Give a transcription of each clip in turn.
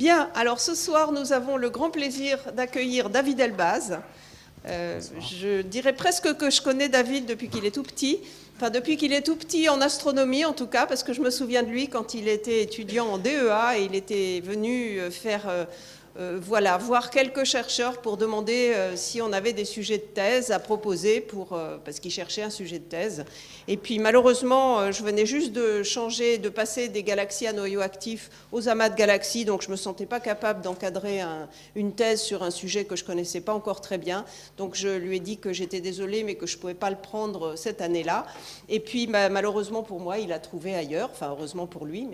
Bien, alors ce soir, nous avons le grand plaisir d'accueillir David Elbaz. Je dirais presque que je connais David depuis qu'il est tout petit. Enfin, depuis qu'il est tout petit en astronomie, en tout cas, parce que je me souviens de lui quand il était étudiant en DEA et il était venu faire... voilà, voir quelques chercheurs pour demander si on avait des sujets de thèse à proposer parce qu'ils cherchaient un sujet de thèse. Et puis malheureusement, je venais juste de changer, de passer des galaxies à noyau actif aux amas de galaxies, donc je ne me sentais pas capable d'encadrer une thèse sur un sujet que je ne connaissais pas encore très bien. Donc je lui ai dit que j'étais désolée, mais que je ne pouvais pas le prendre cette année-là. Et puis malheureusement pour moi, il a trouvé ailleurs, enfin heureusement pour lui,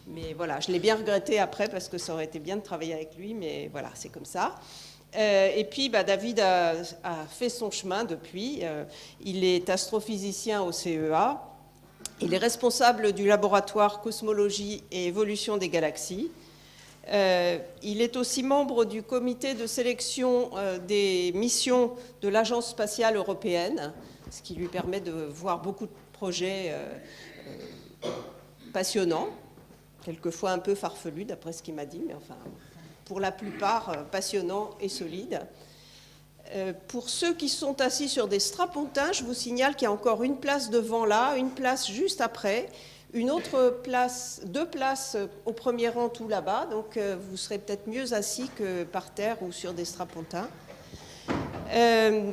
mais voilà, je l'ai bien regretté après parce que ça aurait été bien de travailler avec lui, mais voilà, c'est comme ça. Et puis, David a fait son chemin depuis. Il est astrophysicien au CEA. Il est responsable du laboratoire Cosmologie et Évolution des galaxies. Il est aussi membre du comité de sélection des missions de l'Agence spatiale européenne, ce qui lui permet de voir beaucoup de projets passionnants, quelquefois un peu farfelus, d'après ce qu'il m'a dit, mais enfin... pour la plupart passionnants et solides. Pour ceux qui sont assis sur des strapontins, je vous signale qu'il y a encore une place devant là, une place juste après, une autre place, 2 places au premier rang tout là-bas, donc vous serez peut-être mieux assis que par terre ou sur des strapontins.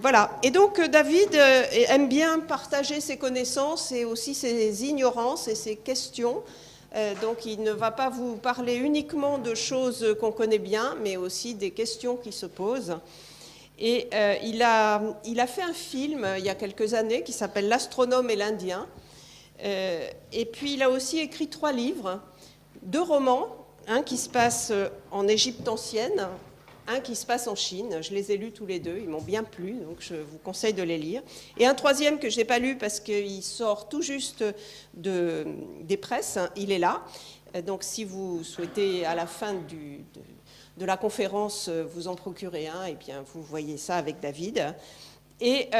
Voilà. Et donc David aime bien partager ses connaissances et aussi ses ignorances et ses questions. Donc il ne va pas vous parler uniquement de choses qu'on connaît bien, mais aussi des questions qui se posent. Et il a fait un film il y a quelques années qui s'appelle L'astronome et l'Indien. Et puis il a aussi écrit 3 livres, 2 romans, un qui se passe en Égypte ancienne, un qui se passe en Chine. Je les ai lus tous les 2, ils m'ont bien plu, donc je vous conseille de les lire. Et un 3e que je n'ai pas lu parce qu'il sort tout juste des presses, il est là. Donc si vous souhaitez à la fin de la conférence vous en procurer un, et bien vous voyez ça avec David. Et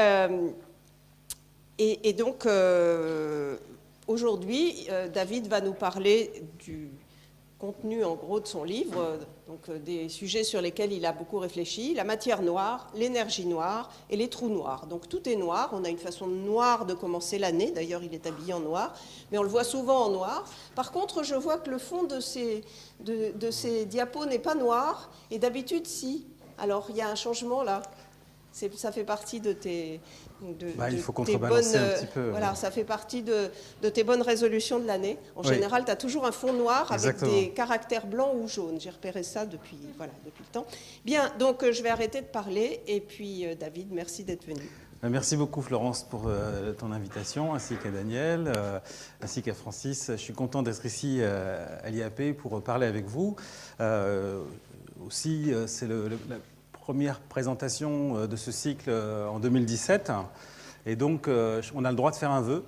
donc aujourd'hui, David va nous parler du contenu en gros de son livre, donc des sujets sur lesquels il a beaucoup réfléchi, la matière noire, l'énergie noire et les trous noirs. Donc tout est noir, on a une façon noire de commencer l'année, d'ailleurs il est habillé en noir, mais on le voit souvent en noir. Par contre, je vois que le fond de ces diapos n'est pas noir, et d'habitude si. Alors il y a un changement là. Ça fait partie de tes... il faut contrebalancer un petit peu. Voilà, ça fait partie de tes bonnes résolutions de l'année. En général, tu as toujours un fond noir Exactement. avec des caractères blancs ou jaunes. J'ai repéré ça depuis le temps. Bien, donc je vais arrêter de parler. Et puis, David, merci d'être venu. Merci beaucoup, Florence, pour ton invitation, ainsi qu'à Daniel, ainsi qu'à Francis. Je suis content d'être ici à l'IAP pour parler avec vous. Aussi, c'est la première présentation de ce cycle en 2017. Et donc, on a le droit de faire un vœu.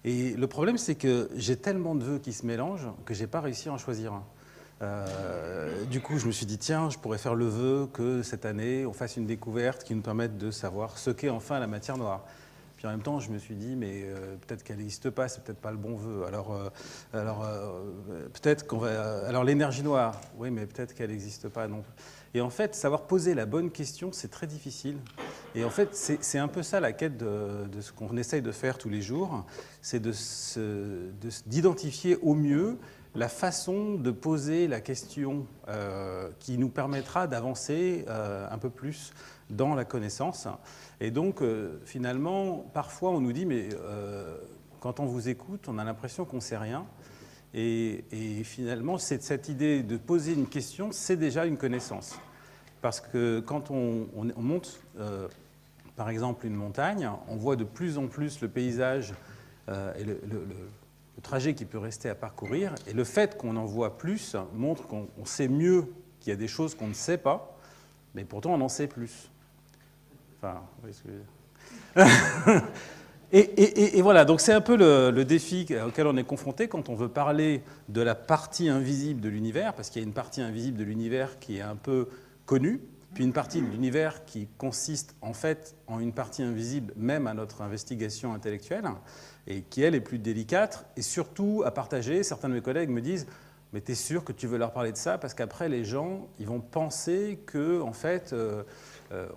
Et le problème, c'est que j'ai tellement de vœux qui se mélangent que je n'ai pas réussi à en choisir un. Du coup, je me suis dit, tiens, je pourrais faire le vœu que cette année, on fasse une découverte qui nous permette de savoir ce qu'est enfin la matière noire. Puis en même temps, je me suis dit, mais peut-être qu'elle n'existe pas, c'est peut-être pas le bon vœu. Peut-être qu'on va... Alors l'énergie noire, oui, mais peut-être qu'elle n'existe pas non plus. Et en fait, savoir poser la bonne question, c'est très difficile. Et en fait, c'est un peu ça la quête de ce qu'on essaye de faire tous les jours, c'est d'identifier au mieux la façon de poser la question qui nous permettra d'avancer un peu plus dans la connaissance. Et donc, finalement, parfois, on nous dit, mais quand on vous écoute, on a l'impression qu'on ne sait rien. Et finalement, cette idée de poser une question, c'est déjà une connaissance. Parce que quand on monte, par exemple, une montagne, on voit de plus en plus le paysage et le trajet qui peut rester à parcourir. Et le fait qu'on en voit plus montre qu'on sait mieux qu'il y a des choses qu'on ne sait pas, mais pourtant on en sait plus. Enfin, vous voyez ce que je veux dire. Et voilà, donc c'est un peu le défi auquel on est confronté quand on veut parler de la partie invisible de l'univers, parce qu'il y a une partie invisible de l'univers qui est un peu connue, puis une partie de l'univers qui consiste en fait en une partie invisible même à notre investigation intellectuelle, et qui elle est plus délicate, et surtout à partager. Certains de mes collègues me disent mais tu es sûr que tu veux leur parler de ça parce qu'après, les gens, ils vont penser qu'en fait,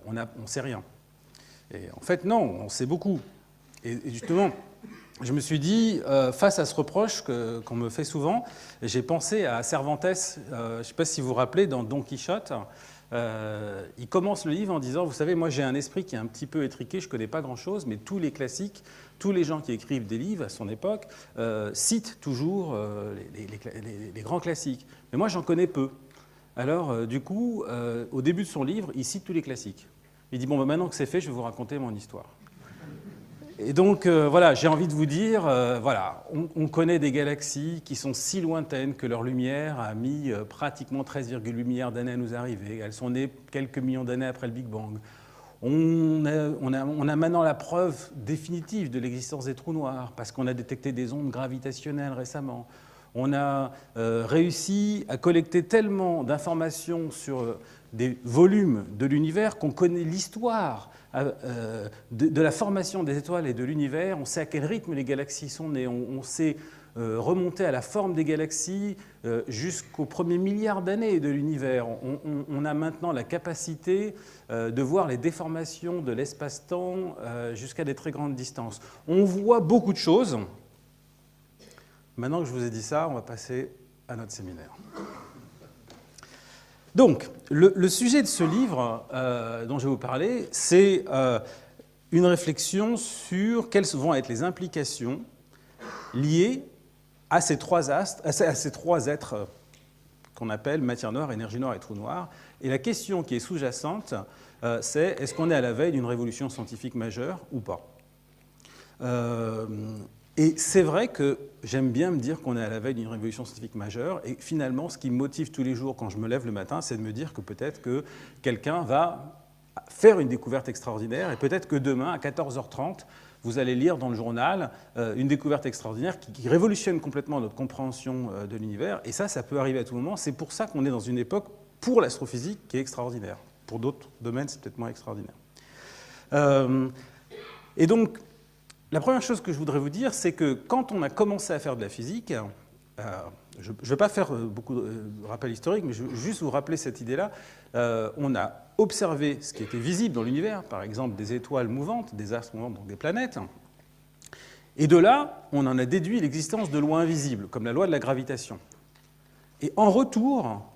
on ne sait rien. Et en fait, non, on sait beaucoup. Et justement, je me suis dit, face à ce reproche qu'on me fait souvent, j'ai pensé à Cervantes, je ne sais pas si vous vous rappelez, dans Don Quichotte. Il commence le livre en disant, vous savez, moi j'ai un esprit qui est un petit peu étriqué, je ne connais pas grand-chose, mais tous les classiques, tous les gens qui écrivent des livres à son époque citent toujours les grands classiques. Mais moi j'en connais peu. Alors du coup, au début de son livre, il cite tous les classiques. Il dit, bon, ben, maintenant que c'est fait, je vais vous raconter mon histoire. Et donc, voilà, j'ai envie de vous dire, voilà, on connaît des galaxies qui sont si lointaines que leur lumière a mis pratiquement 13,8 milliards d'années à nous arriver. Elles sont nées quelques millions d'années après le Big Bang. On a maintenant la preuve définitive de l'existence des trous noirs, parce qu'on a détecté des ondes gravitationnelles récemment. On a réussi à collecter tellement d'informations sur des volumes de l'univers qu'on connaît l'histoire de la formation des étoiles et de l'univers. On sait à quel rythme les galaxies sont nées. On sait remonter à la forme des galaxies jusqu'au premier milliard d'années de l'univers. On a maintenant la capacité de voir les déformations de l'espace-temps jusqu'à des très grandes distances. On voit beaucoup de choses. Maintenant que je vous ai dit ça, on va passer à notre séminaire. Donc, le sujet de ce livre dont je vais vous parler, c'est une réflexion sur quelles vont être les implications liées à ces trois astres, à ces trois êtres qu'on appelle matière noire, énergie noire et trou noir. Et la question qui est sous-jacente, c'est est-ce qu'on est à la veille d'une révolution scientifique majeure ou pas ? Et c'est vrai que j'aime bien me dire qu'on est à la veille d'une révolution scientifique majeure. Et finalement, ce qui me motive tous les jours quand je me lève le matin, c'est de me dire que peut-être que quelqu'un va faire une découverte extraordinaire. Et peut-être que demain, à 14h30, vous allez lire dans le journal une découverte extraordinaire qui révolutionne complètement notre compréhension de l'univers. Et ça peut arriver à tout moment. C'est pour ça qu'on est dans une époque, pour l'astrophysique, qui est extraordinaire. Pour d'autres domaines, c'est peut-être moins extraordinaire. Et donc, la première chose que je voudrais vous dire, c'est que quand on a commencé à faire de la physique, je ne vais pas faire beaucoup de rappels historiques, mais je vais juste vous rappeler cette idée-là. On a observé ce qui était visible dans l'univers, par exemple des étoiles mouvantes, des astres mouvants, donc des planètes. Et de là, on en a déduit l'existence de lois invisibles, comme la loi de la gravitation. Et en retour,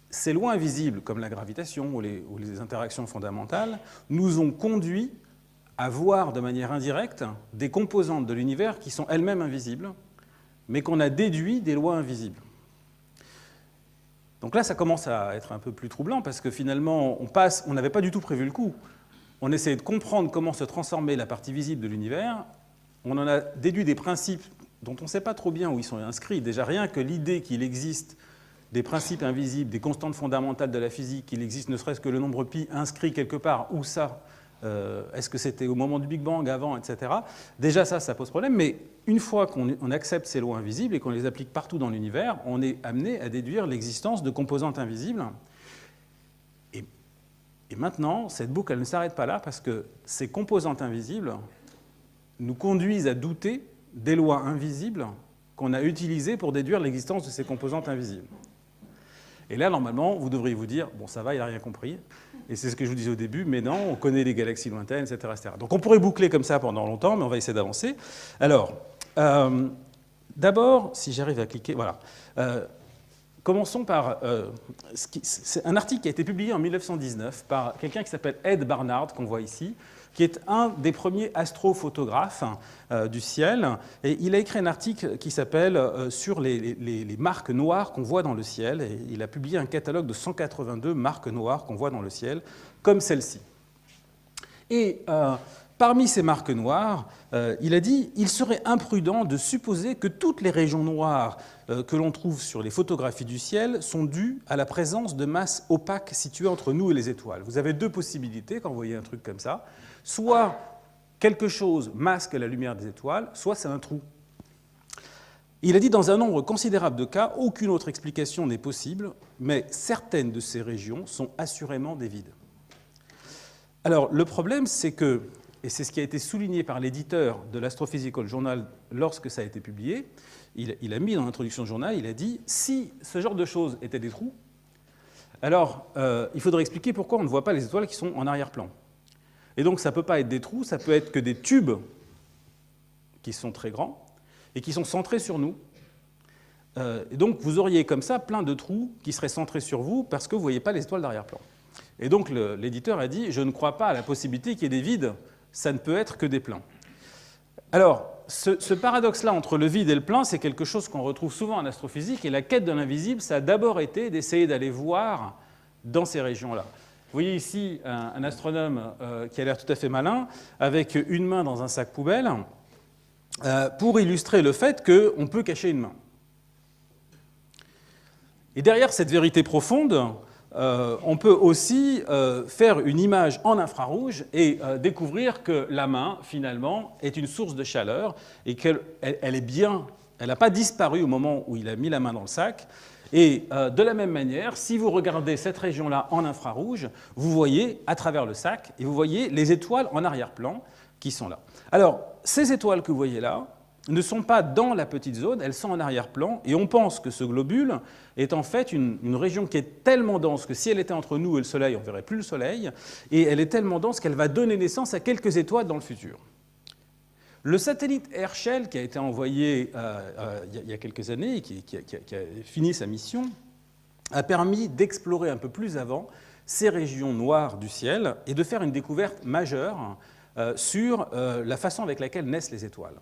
ces lois invisibles, comme la gravitation ou les interactions fondamentales, nous ont conduit à voir de manière indirecte des composantes de l'univers qui sont elles-mêmes invisibles, mais qu'on a déduit des lois invisibles. Donc là, ça commence à être un peu plus troublant, parce que finalement, on n'avait pas du tout prévu le coup. On essayait de comprendre comment se transformait la partie visible de l'univers. On en a déduit des principes dont on ne sait pas trop bien où ils sont inscrits. Déjà, rien que l'idée qu'il existe des principes invisibles, des constantes fondamentales de la physique, qu'il existe ne serait-ce que le nombre pi inscrit quelque part, où ça est-ce que c'était au moment du Big Bang, avant, etc. Déjà, ça pose problème, mais une fois qu'on accepte ces lois invisibles et qu'on les applique partout dans l'univers, on est amené à déduire l'existence de composantes invisibles. Et maintenant, cette boucle, elle ne s'arrête pas là, parce que ces composantes invisibles nous conduisent à douter des lois invisibles qu'on a utilisées pour déduire l'existence de ces composantes invisibles. Et là, normalement, vous devriez vous dire, bon, ça va, il n'a rien compris. Et c'est ce que je vous disais au début, mais non, on connaît les galaxies lointaines, etc., etc. Donc on pourrait boucler comme ça pendant longtemps, mais on va essayer d'avancer. Alors, d'abord, si j'arrive à cliquer, voilà. Commençons par c'est un article qui a été publié en 1919 par quelqu'un qui s'appelle Ed Barnard, qu'on voit ici, qui est un des premiers astrophotographes du ciel. Et il a écrit un article qui s'appelle « Sur les marques noires qu'on voit dans le ciel ». Et il a publié un catalogue de 182 marques noires qu'on voit dans le ciel, comme celle-ci. Et parmi ces marques noires, il a dit « Il serait imprudent de supposer que toutes les régions noires que l'on trouve sur les photographies du ciel sont dues à la présence de masses opaques situées entre nous et les étoiles. » Vous avez deux possibilités quand vous voyez un truc comme ça. Soit quelque chose masque la lumière des étoiles, soit c'est un trou. Il a dit, dans un nombre considérable de cas, aucune autre explication n'est possible, mais certaines de ces régions sont assurément des vides. Alors, le problème, c'est que et c'est ce qui a été souligné par l'éditeur de l'Astrophysical Journal lorsque ça a été publié, il a mis dans l'introduction du journal, il a dit « Si ce genre de choses étaient des trous, alors il faudrait expliquer pourquoi on ne voit pas les étoiles qui sont en arrière-plan. Et donc ça ne peut pas être des trous, ça peut être que des tubes qui sont très grands et qui sont centrés sur nous. Et donc vous auriez comme ça plein de trous qui seraient centrés sur vous parce que vous ne voyez pas les étoiles d'arrière-plan. » Et donc l'éditeur a dit « Je ne crois pas à la possibilité qu'il y ait des vides, ça ne peut être que des pleins. » Alors, ce paradoxe-là entre le vide et le plein, c'est quelque chose qu'on retrouve souvent en astrophysique, et la quête de l'invisible, ça a d'abord été d'essayer d'aller voir dans ces régions-là. Vous voyez ici un astronome qui a l'air tout à fait malin, avec une main dans un sac poubelle, pour illustrer le fait qu'on peut cacher une main. Et derrière cette vérité profonde, on peut aussi faire une image en infrarouge et découvrir que la main, finalement, est une source de chaleur et qu'elle est bien, elle n'a pas disparu au moment où il a mis la main dans le sac. Et de la même manière, si vous regardez cette région-là en infrarouge, vous voyez à travers le sac et vous voyez les étoiles en arrière-plan qui sont là. Alors, ces étoiles que vous voyez là ne sont pas dans la petite zone, elles sont en arrière-plan, et on pense que ce globule est en fait une région qui est tellement dense que si elle était entre nous et le Soleil, on ne verrait plus le Soleil, et elle est tellement dense qu'elle va donner naissance à quelques étoiles dans le futur. Le satellite Herschel, qui a été envoyé il y a quelques années et qui a fini sa mission, a permis d'explorer un peu plus avant ces régions noires du ciel et de faire une découverte majeure sur la façon avec laquelle naissent les étoiles.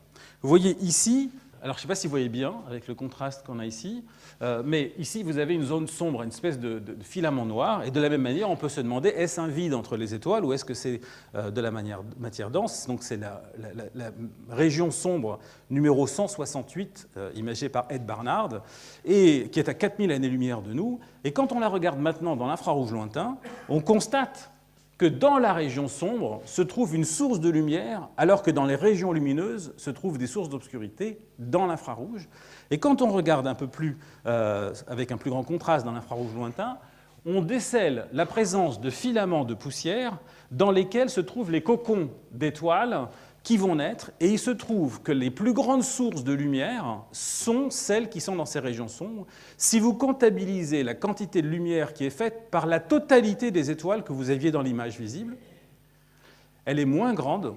Vous voyez ici, alors je ne sais pas si vous voyez bien avec le contraste qu'on a ici, mais ici vous avez une zone sombre, une espèce de filament noir, et de la même manière on peut se demander est-ce un vide entre les étoiles ou est-ce que c'est de la matière dense. Donc c'est la région sombre numéro 168, imagée par Ed Barnard, et qui est à 4000 années-lumière de nous, et quand on la regarde maintenant dans l'infrarouge lointain, on constate que dans la région sombre se trouve une source de lumière, alors que dans les régions lumineuses se trouvent des sources d'obscurité dans l'infrarouge. Et quand on regarde un peu plus, avec un plus grand contraste dans l'infrarouge lointain, on décèle la présence de filaments de poussière dans lesquels se trouvent les cocons d'étoiles qui vont naître, et il se trouve que les plus grandes sources de lumière sont celles qui sont dans ces régions sombres. Si vous comptabilisez la quantité de lumière qui est faite par la totalité des étoiles que vous aviez dans l'image visible, elle est moins grande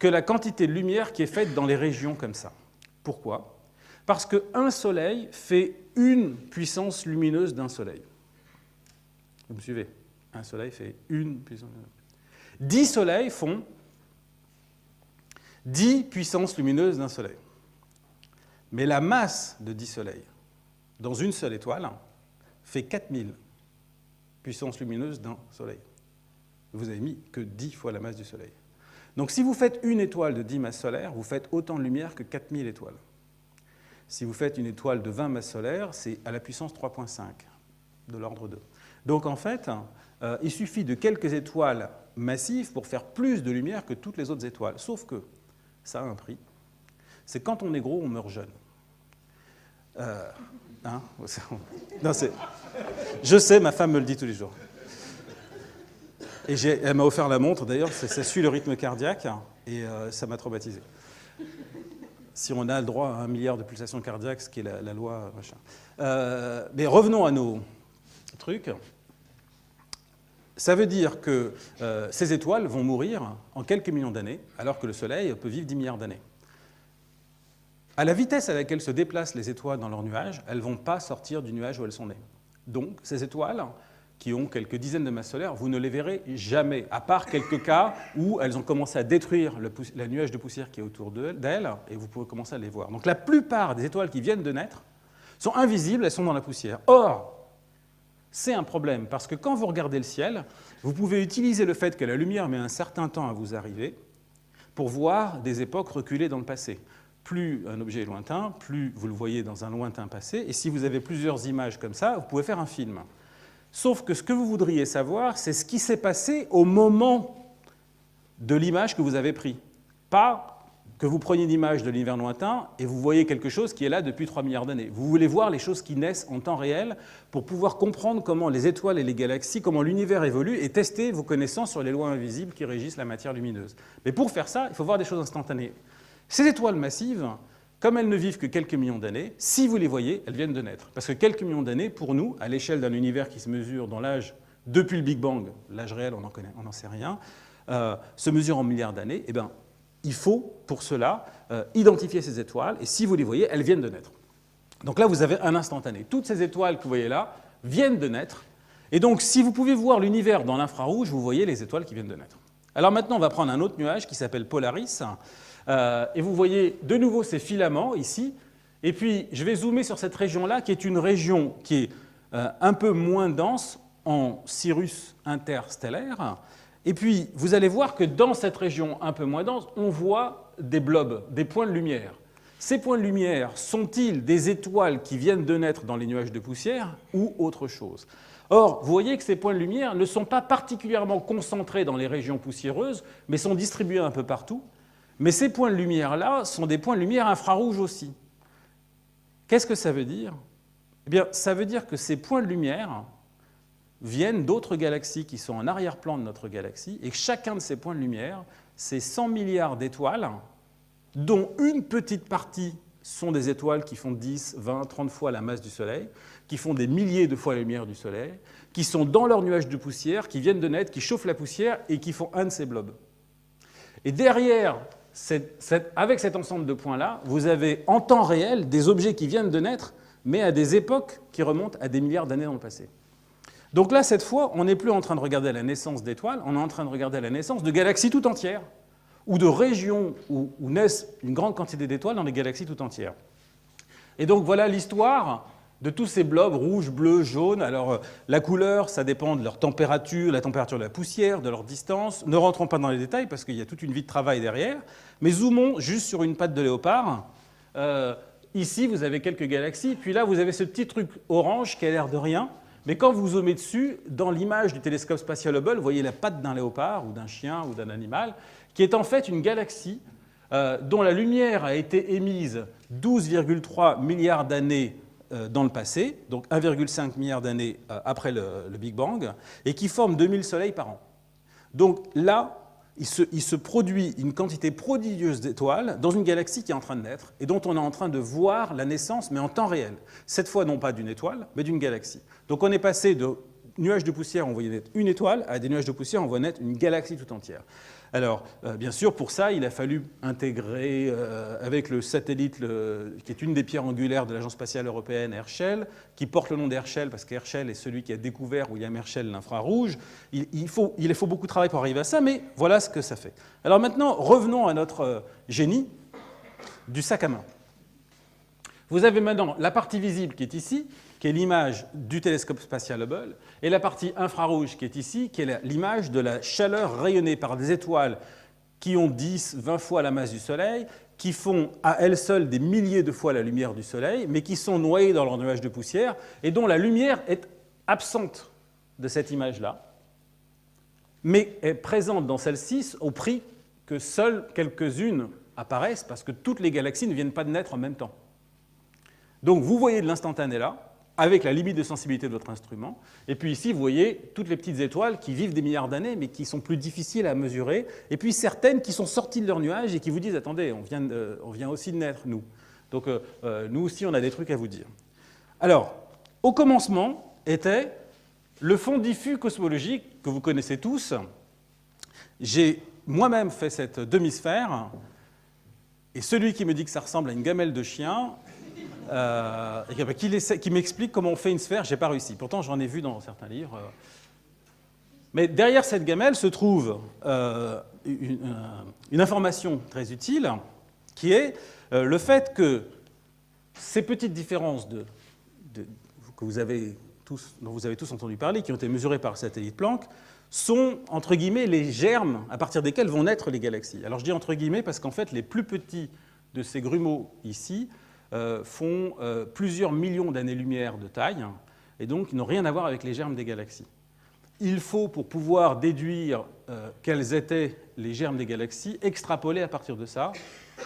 que la quantité de lumière qui est faite dans les régions comme ça. Pourquoi ? Parce qu'un soleil fait une puissance lumineuse d'un soleil. Vous me suivez ? Un soleil fait une puissance lumineuse. 10 soleils font 10 puissances lumineuses d'un soleil. Mais la masse de 10 soleils dans une seule étoile fait 4000 puissances lumineuses d'un soleil. Vous avez mis que 10 fois la masse du soleil. Donc si vous faites une étoile de 10 masses solaires, vous faites autant de lumière que 4000 étoiles. Si vous faites une étoile de 20 masses solaires, c'est à la puissance 3,5, de l'ordre 2. Donc en fait, il suffit de quelques étoiles massives pour faire plus de lumière que toutes les autres étoiles. Sauf que ça a un prix. C'est quand on est gros, on meurt jeune. Hein non, je sais, ma femme me le dit tous les jours. Et elle m'a offert la montre, d'ailleurs, ça suit le rythme cardiaque, et ça m'a traumatisé. Si on a le droit à 1 milliard de pulsations cardiaques, ce qui est la loi, machin. Mais revenons à nos trucs. Ça veut dire que ces étoiles vont mourir en quelques millions d'années, alors que le Soleil peut vivre 10 milliards d'années. À la vitesse à laquelle se déplacent les étoiles dans leur nuage, elles ne vont pas sortir du nuage où elles sont nées. Donc, ces étoiles, qui ont quelques dizaines de masses solaires, vous ne les verrez jamais, à part quelques cas où elles ont commencé à détruire le nuage de poussière qui est autour d'elles, et vous pouvez commencer à les voir. Donc, la plupart des étoiles qui viennent de naître sont invisibles, elles sont dans la poussière. Or, c'est un problème, parce que quand vous regardez le ciel, vous pouvez utiliser le fait que la lumière met un certain temps à vous arriver pour voir des époques reculées dans le passé. Plus un objet est lointain, plus vous le voyez dans un lointain passé, et si vous avez plusieurs images comme ça, vous pouvez faire un film. Sauf que ce que vous voudriez savoir, c'est ce qui s'est passé au moment de l'image que vous avez prise, pas que vous preniez une image de l'univers lointain et vous voyez quelque chose qui est là depuis 3 milliards d'années. Vous voulez voir les choses qui naissent en temps réel pour pouvoir comprendre comment les étoiles et les galaxies, comment l'univers évolue et tester vos connaissances sur les lois invisibles qui régissent la matière lumineuse. Mais pour faire ça, il faut voir des choses instantanées. Ces étoiles massives, comme elles ne vivent que quelques millions d'années, si vous les voyez, elles viennent de naître. Parce que quelques millions d'années, pour nous, à l'échelle d'un univers qui se mesure dans l'âge depuis le Big Bang, l'âge réel, on n'en sait rien, se mesure en milliards d'années, eh bien, il faut, pour cela, identifier ces étoiles, et si vous les voyez, elles viennent de naître. Donc là, vous avez un instantané. Toutes ces étoiles que vous voyez là viennent de naître, et donc si vous pouvez voir l'univers dans l'infrarouge, vous voyez les étoiles qui viennent de naître. Alors maintenant, on va prendre un autre nuage qui s'appelle Polaris, et vous voyez de nouveau ces filaments ici, et puis je vais zoomer sur cette région-là, qui est une région qui est un peu moins dense en cirrus interstellaire. Et puis, vous allez voir que dans cette région un peu moins dense, on voit des blobs, des points de lumière. Ces points de lumière sont-ils des étoiles qui viennent de naître dans les nuages de poussière ou autre chose? Or, vous voyez que ces points de lumière ne sont pas particulièrement concentrés dans les régions poussiéreuses, mais sont distribués un peu partout. Mais ces points de lumière-là sont des points de lumière infrarouges aussi. Qu'est-ce que ça veut dire? Eh bien, ça veut dire que ces points de lumière viennent d'autres galaxies qui sont en arrière-plan de notre galaxie, et que chacun de ces points de lumière, c'est 100 milliards d'étoiles, dont une petite partie sont des étoiles qui font 10, 20, 30 fois la masse du Soleil, qui font des milliers de fois la lumière du Soleil, qui sont dans leur nuage de poussière, qui viennent de naître, qui chauffent la poussière et qui font un de ces blobs. Et derrière, avec cet ensemble de points-là, vous avez en temps réel des objets qui viennent de naître, mais à des époques qui remontent à des milliards d'années dans le passé. Donc là, cette fois, on n'est plus en train de regarder la naissance d'étoiles, on est en train de regarder la naissance de galaxies tout entières, ou de régions où naissent une grande quantité d'étoiles dans des galaxies tout entières. Et donc voilà l'histoire de tous ces blobs rouges, bleus, jaunes. Alors la couleur, ça dépend de leur température, la température de la poussière, de leur distance. Ne rentrons pas dans les détails parce qu'il y a toute une vie de travail derrière. Mais zoomons juste sur une patte de léopard. Ici, vous avez quelques galaxies. Puis là, vous avez ce petit truc orange qui a l'air de rien. Mais quand vous zoomez dessus, dans l'image du télescope spatial Hubble, vous voyez la patte d'un léopard ou d'un chien ou d'un animal, qui est en fait une galaxie dont la lumière a été émise 12,3 milliards d'années dans le passé, donc 1,5 milliard d'années après le Big Bang, et qui forme 2000 soleils par an. Donc là, il se produit une quantité prodigieuse d'étoiles dans une galaxie qui est en train de naître et dont on est en train de voir la naissance, mais en temps réel. Cette fois, non pas d'une étoile, mais d'une galaxie. Donc on est passé de nuages de poussière, on voyait naître une étoile, à des nuages de poussière, on voit naître une galaxie tout entière. Alors, bien sûr, pour ça, il a fallu intégrer avec le satellite, qui est une des pierres angulaires de l'Agence spatiale européenne, Herschel, qui porte le nom d'Herschel parce qu'Herschel est celui qui a découvert William Herschel l'infrarouge. Il faut beaucoup de travail pour arriver à ça, mais voilà ce que ça fait. Alors maintenant, revenons à notre génie du sac à main. Vous avez maintenant la partie visible qui est ici, qui est l'image du télescope spatial Hubble, et la partie infrarouge qui est ici, qui est l'image de la chaleur rayonnée par des étoiles qui ont 10, 20 fois la masse du Soleil, qui font à elles seules des milliers de fois la lumière du Soleil, mais qui sont noyées dans leur nuage de poussière, et dont la lumière est absente de cette image-là, mais est présente dans celle-ci au prix que seules quelques-unes apparaissent, parce que toutes les galaxies ne viennent pas de naître en même temps. Donc vous voyez de l'instantané là, avec la limite de sensibilité de votre instrument. Et puis ici, vous voyez toutes les petites étoiles qui vivent des milliards d'années, mais qui sont plus difficiles à mesurer. Et puis certaines qui sont sorties de leur nuage et qui vous disent « Attendez, on vient aussi de naître, nous. » Donc nous aussi, on a des trucs à vous dire. Alors, au commencement était le fond diffus cosmologique que vous connaissez tous. J'ai moi-même fait cette demi-sphère. Et celui qui me dit que ça ressemble à une gamelle de chien... qui m'explique comment on fait une sphère, je n'ai pas réussi. Pourtant, j'en ai vu dans certains livres. Mais derrière cette gamelle se trouve une information très utile, qui est le fait que ces petites différences dont vous avez tous entendu parler, qui ont été mesurées par le satellite Planck, sont, entre guillemets, les germes à partir desquels vont naître les galaxies. Alors je dis entre guillemets parce qu'en fait, les plus petits de ces grumeaux ici font plusieurs millions d'années-lumière de taille, et donc ils n'ont rien à voir avec les germes des galaxies. Il faut, pour pouvoir déduire quels étaient les germes des galaxies, extrapoler à partir de ça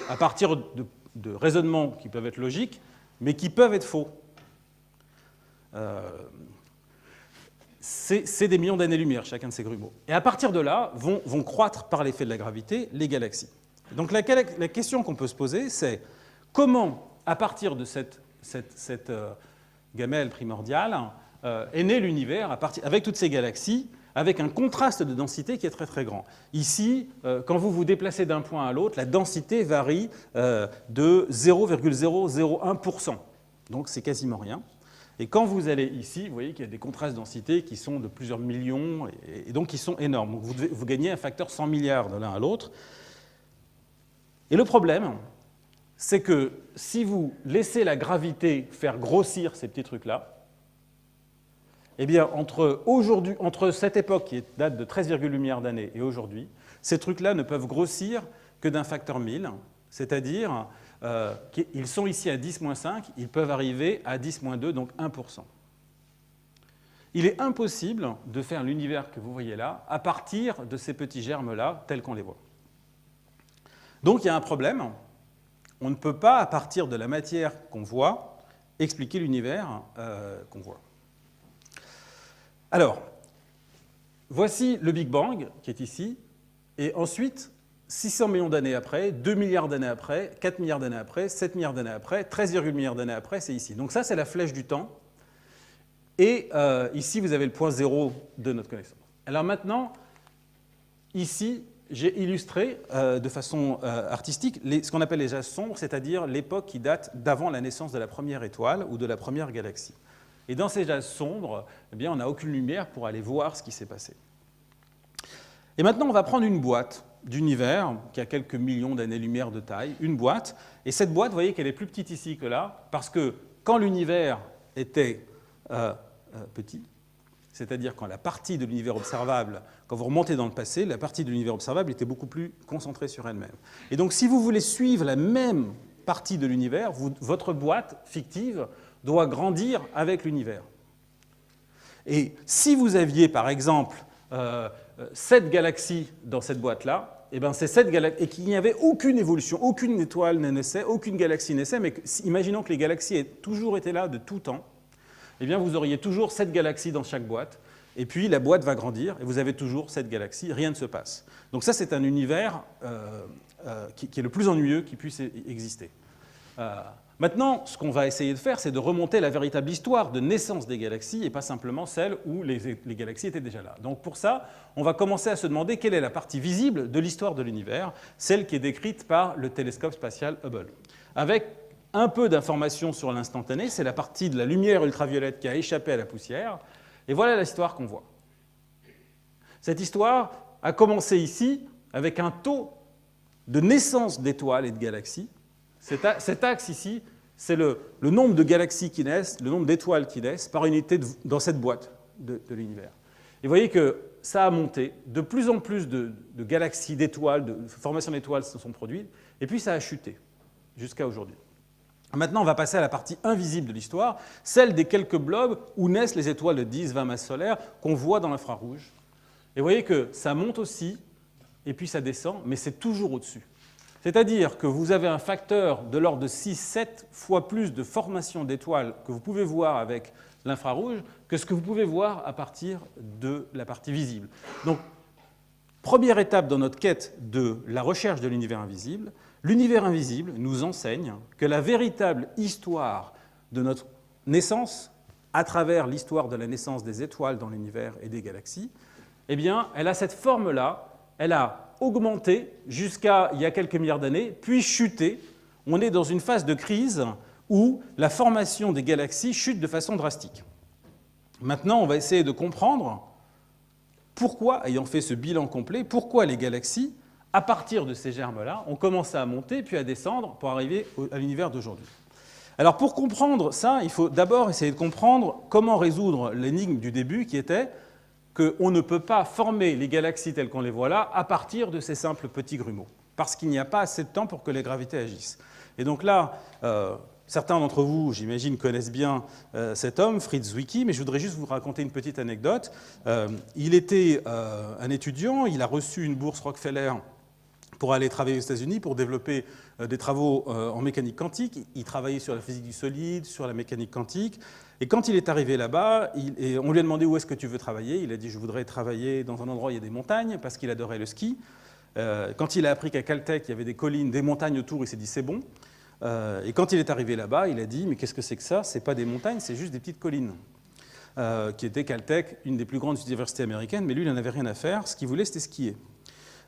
à partir de raisonnements qui peuvent être logiques, mais qui peuvent être faux. C'est des millions d'années-lumière, chacun de ces grumeaux. Et à partir de là, vont croître par l'effet de la gravité les galaxies. Donc la question qu'on peut se poser, c'est comment, à partir de cette gamelle primordiale, est né l'univers avec toutes ces galaxies, avec un contraste de densité qui est très très grand. Ici, quand vous vous déplacez d'un point à l'autre, la densité varie de 0,001%. Donc c'est quasiment rien. Et quand vous allez ici, vous voyez qu'il y a des contrastes de densité qui sont de plusieurs millions et donc qui sont énormes. Donc vous gagnez un facteur 100 milliards de l'un à l'autre. Et le problème, c'est que si vous laissez la gravité faire grossir ces petits trucs-là, eh bien, entre cette époque qui date de 13,8 milliards d'années et aujourd'hui, ces trucs-là ne peuvent grossir que d'un facteur 1000, c'est-à-dire qu'ils sont ici à 10-5, ils peuvent arriver à 10-2, donc 1%. Il est impossible de faire l'univers que vous voyez là à partir de ces petits germes-là, tels qu'on les voit. Donc il y a un problème. On ne peut pas, à partir de la matière qu'on voit, expliquer l'univers qu'on voit. Alors, voici le Big Bang, qui est ici, et ensuite, 600 millions d'années après, 2 milliards d'années après, 4 milliards d'années après, 7 milliards d'années après, 13,8 milliards d'années après, c'est ici. Donc ça, c'est la flèche du temps. Et ici, vous avez le point zéro de notre connaissance. Alors maintenant, ici, j'ai illustré de façon artistique ce qu'on appelle les âges sombres, c'est-à-dire l'époque qui date d'avant la naissance de la première étoile ou de la première galaxie. Et dans ces âges sombres, eh bien, on n'a aucune lumière pour aller voir ce qui s'est passé. Et maintenant, on va prendre une boîte d'univers qui a quelques millions d'années-lumière de taille, une boîte. Et cette boîte, vous voyez qu'elle est plus petite ici que là, parce que quand l'univers était petit, c'est-à-dire quand la partie de l'univers observable, quand vous remontez dans le passé, la partie de l'univers observable était beaucoup plus concentrée sur elle-même. Et donc, si vous voulez suivre la même partie de l'univers, votre boîte fictive doit grandir avec l'univers. Et si vous aviez, par exemple, 7 galaxies dans cette boîte-là, eh ben c'est 7 galaxies, et qu'il n'y avait aucune évolution, aucune étoile ne naissait, aucune galaxie naissait, mais imaginons que les galaxies aient toujours été là de tout temps, eh bien vous auriez toujours 7 galaxies dans chaque boîte, et puis la boîte va grandir, et vous avez toujours 7 galaxies, rien ne se passe. Donc ça, c'est un univers qui est le plus ennuyeux qui puisse exister. Maintenant, ce qu'on va essayer de faire, c'est de remonter la véritable histoire de naissance des galaxies et pas simplement celle où les galaxies étaient déjà là. Donc pour ça, on va commencer à se demander quelle est la partie visible de l'histoire de l'univers, celle qui est décrite par le télescope spatial Hubble. Avec un peu d'informations sur l'instantané, c'est la partie de la lumière ultraviolette qui a échappé à la poussière, et voilà l'histoire qu'on voit. Cette histoire a commencé ici avec un taux de naissance d'étoiles et de galaxies. Cet axe ici, c'est le nombre de galaxies qui naissent, le nombre d'étoiles qui naissent par unité dans cette boîte de l'univers. Et vous voyez que ça a monté, de plus en plus de galaxies, d'étoiles, de formations d'étoiles se sont produites, et puis ça a chuté jusqu'à aujourd'hui. Maintenant, on va passer à la partie invisible de l'histoire, celle des quelques blobs où naissent les étoiles de 10-20 masses solaires qu'on voit dans l'infrarouge. Et vous voyez que ça monte aussi, et puis ça descend, mais c'est toujours au-dessus. C'est-à-dire que vous avez un facteur de l'ordre de 6-7 fois plus de formation d'étoiles que vous pouvez voir avec l'infrarouge que ce que vous pouvez voir à partir de la partie visible. Donc, première étape dans notre quête de la recherche de l'univers invisible nous enseigne que la véritable histoire de notre naissance, à travers l'histoire de la naissance des étoiles dans l'univers et des galaxies, eh bien, elle a cette forme-là, elle a augmenté jusqu'à il y a quelques milliards d'années, puis chuté. On est dans une phase de crise où la formation des galaxies chute de façon drastique. Maintenant, on va essayer de comprendre pourquoi, ayant fait ce bilan complet, pourquoi les galaxies, à partir de ces germes-là, ont commencé à monter puis à descendre pour arriver à l'univers d'aujourd'hui. Alors pour comprendre ça, il faut d'abord essayer de comprendre comment résoudre l'énigme du début qui était qu'on ne peut pas former les galaxies telles qu'on les voit là à partir de ces simples petits grumeaux, parce qu'il n'y a pas assez de temps pour que les gravités agissent. Et donc là, certains d'entre vous, j'imagine, connaissent bien cet homme, Fritz Zwicky, mais je voudrais juste vous raconter une petite anecdote. Il était un étudiant, il a reçu une bourse Rockefeller pour aller travailler aux États-Unis, pour développer des travaux en mécanique quantique. Il travaillait sur la physique du solide, sur la mécanique quantique. Et quand il est arrivé là-bas, on lui a demandé où est-ce que tu veux travailler. Il a dit je voudrais travailler dans un endroit où il y a des montagnes, parce qu'il adorait le ski. Quand il a appris qu'à Caltech, il y avait des collines, des montagnes autour, il s'est dit c'est bon. Et quand il est arrivé là-bas, il a dit mais qu'est-ce que c'est que ça? C'est pas des montagnes, c'est juste des petites collines. Qui était Caltech, une des plus grandes universités américaines, mais lui, il n'en avait rien à faire. Ce qu'il voulait, c'était skier.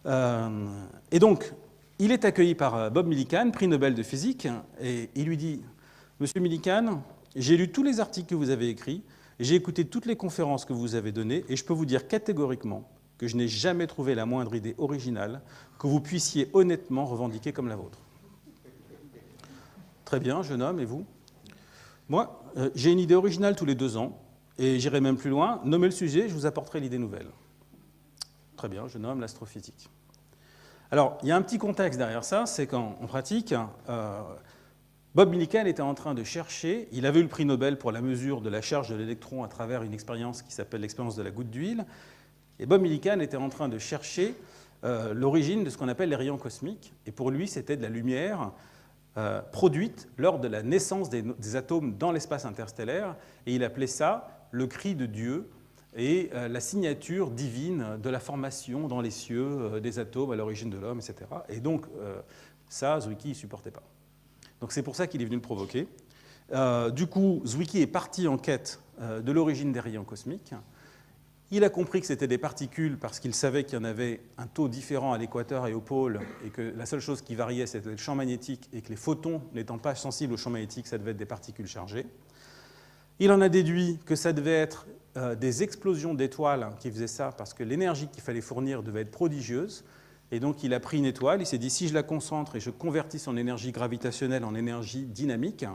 Et donc, il est accueilli par Bob Millikan, prix Nobel de physique, et il lui dit « Monsieur Millikan, j'ai lu tous les articles que vous avez écrits, j'ai écouté toutes les conférences que vous avez données, et je peux vous dire catégoriquement que je n'ai jamais trouvé la moindre idée originale que vous puissiez honnêtement revendiquer comme la vôtre. » Très bien, jeune homme, et vous? Moi, j'ai une idée originale tous les 2 ans, et j'irai même plus loin, nommez le sujet, je vous apporterai l'idée nouvelle. Très bien, je nomme l'astrophysique. Alors, il y a un petit contexte derrière ça, c'est qu'en pratique, Bob Millikan était en train de chercher, il avait eu le prix Nobel pour la mesure de la charge de l'électron à travers une expérience qui s'appelle l'expérience de la goutte d'huile, et Bob Millikan était en train de chercher l'origine de ce qu'on appelle les rayons cosmiques, et pour lui, c'était de la lumière produite lors de la naissance des atomes dans l'espace interstellaire, et il appelait ça le cri de Dieu et la signature divine de la formation dans les cieux des atomes à l'origine de l'homme, etc. Et donc, ça, Zwicky ne supportait pas. Donc c'est pour ça qu'il est venu le provoquer. Du coup, Zwicky est parti en quête de l'origine des rayons cosmiques. Il a compris que c'était des particules parce qu'il savait qu'il y en avait un taux différent à l'équateur et au pôle, et que la seule chose qui variait, c'était le champ magnétique, et que les photons, n'étant pas sensibles au champ magnétique, ça devait être des particules chargées. Il en a déduit que ça devait être des explosions d'étoiles qui faisaient ça, parce que l'énergie qu'il fallait fournir devait être prodigieuse. Et donc il a pris une étoile, il s'est dit si je la concentre et je convertis son énergie gravitationnelle en énergie dynamique,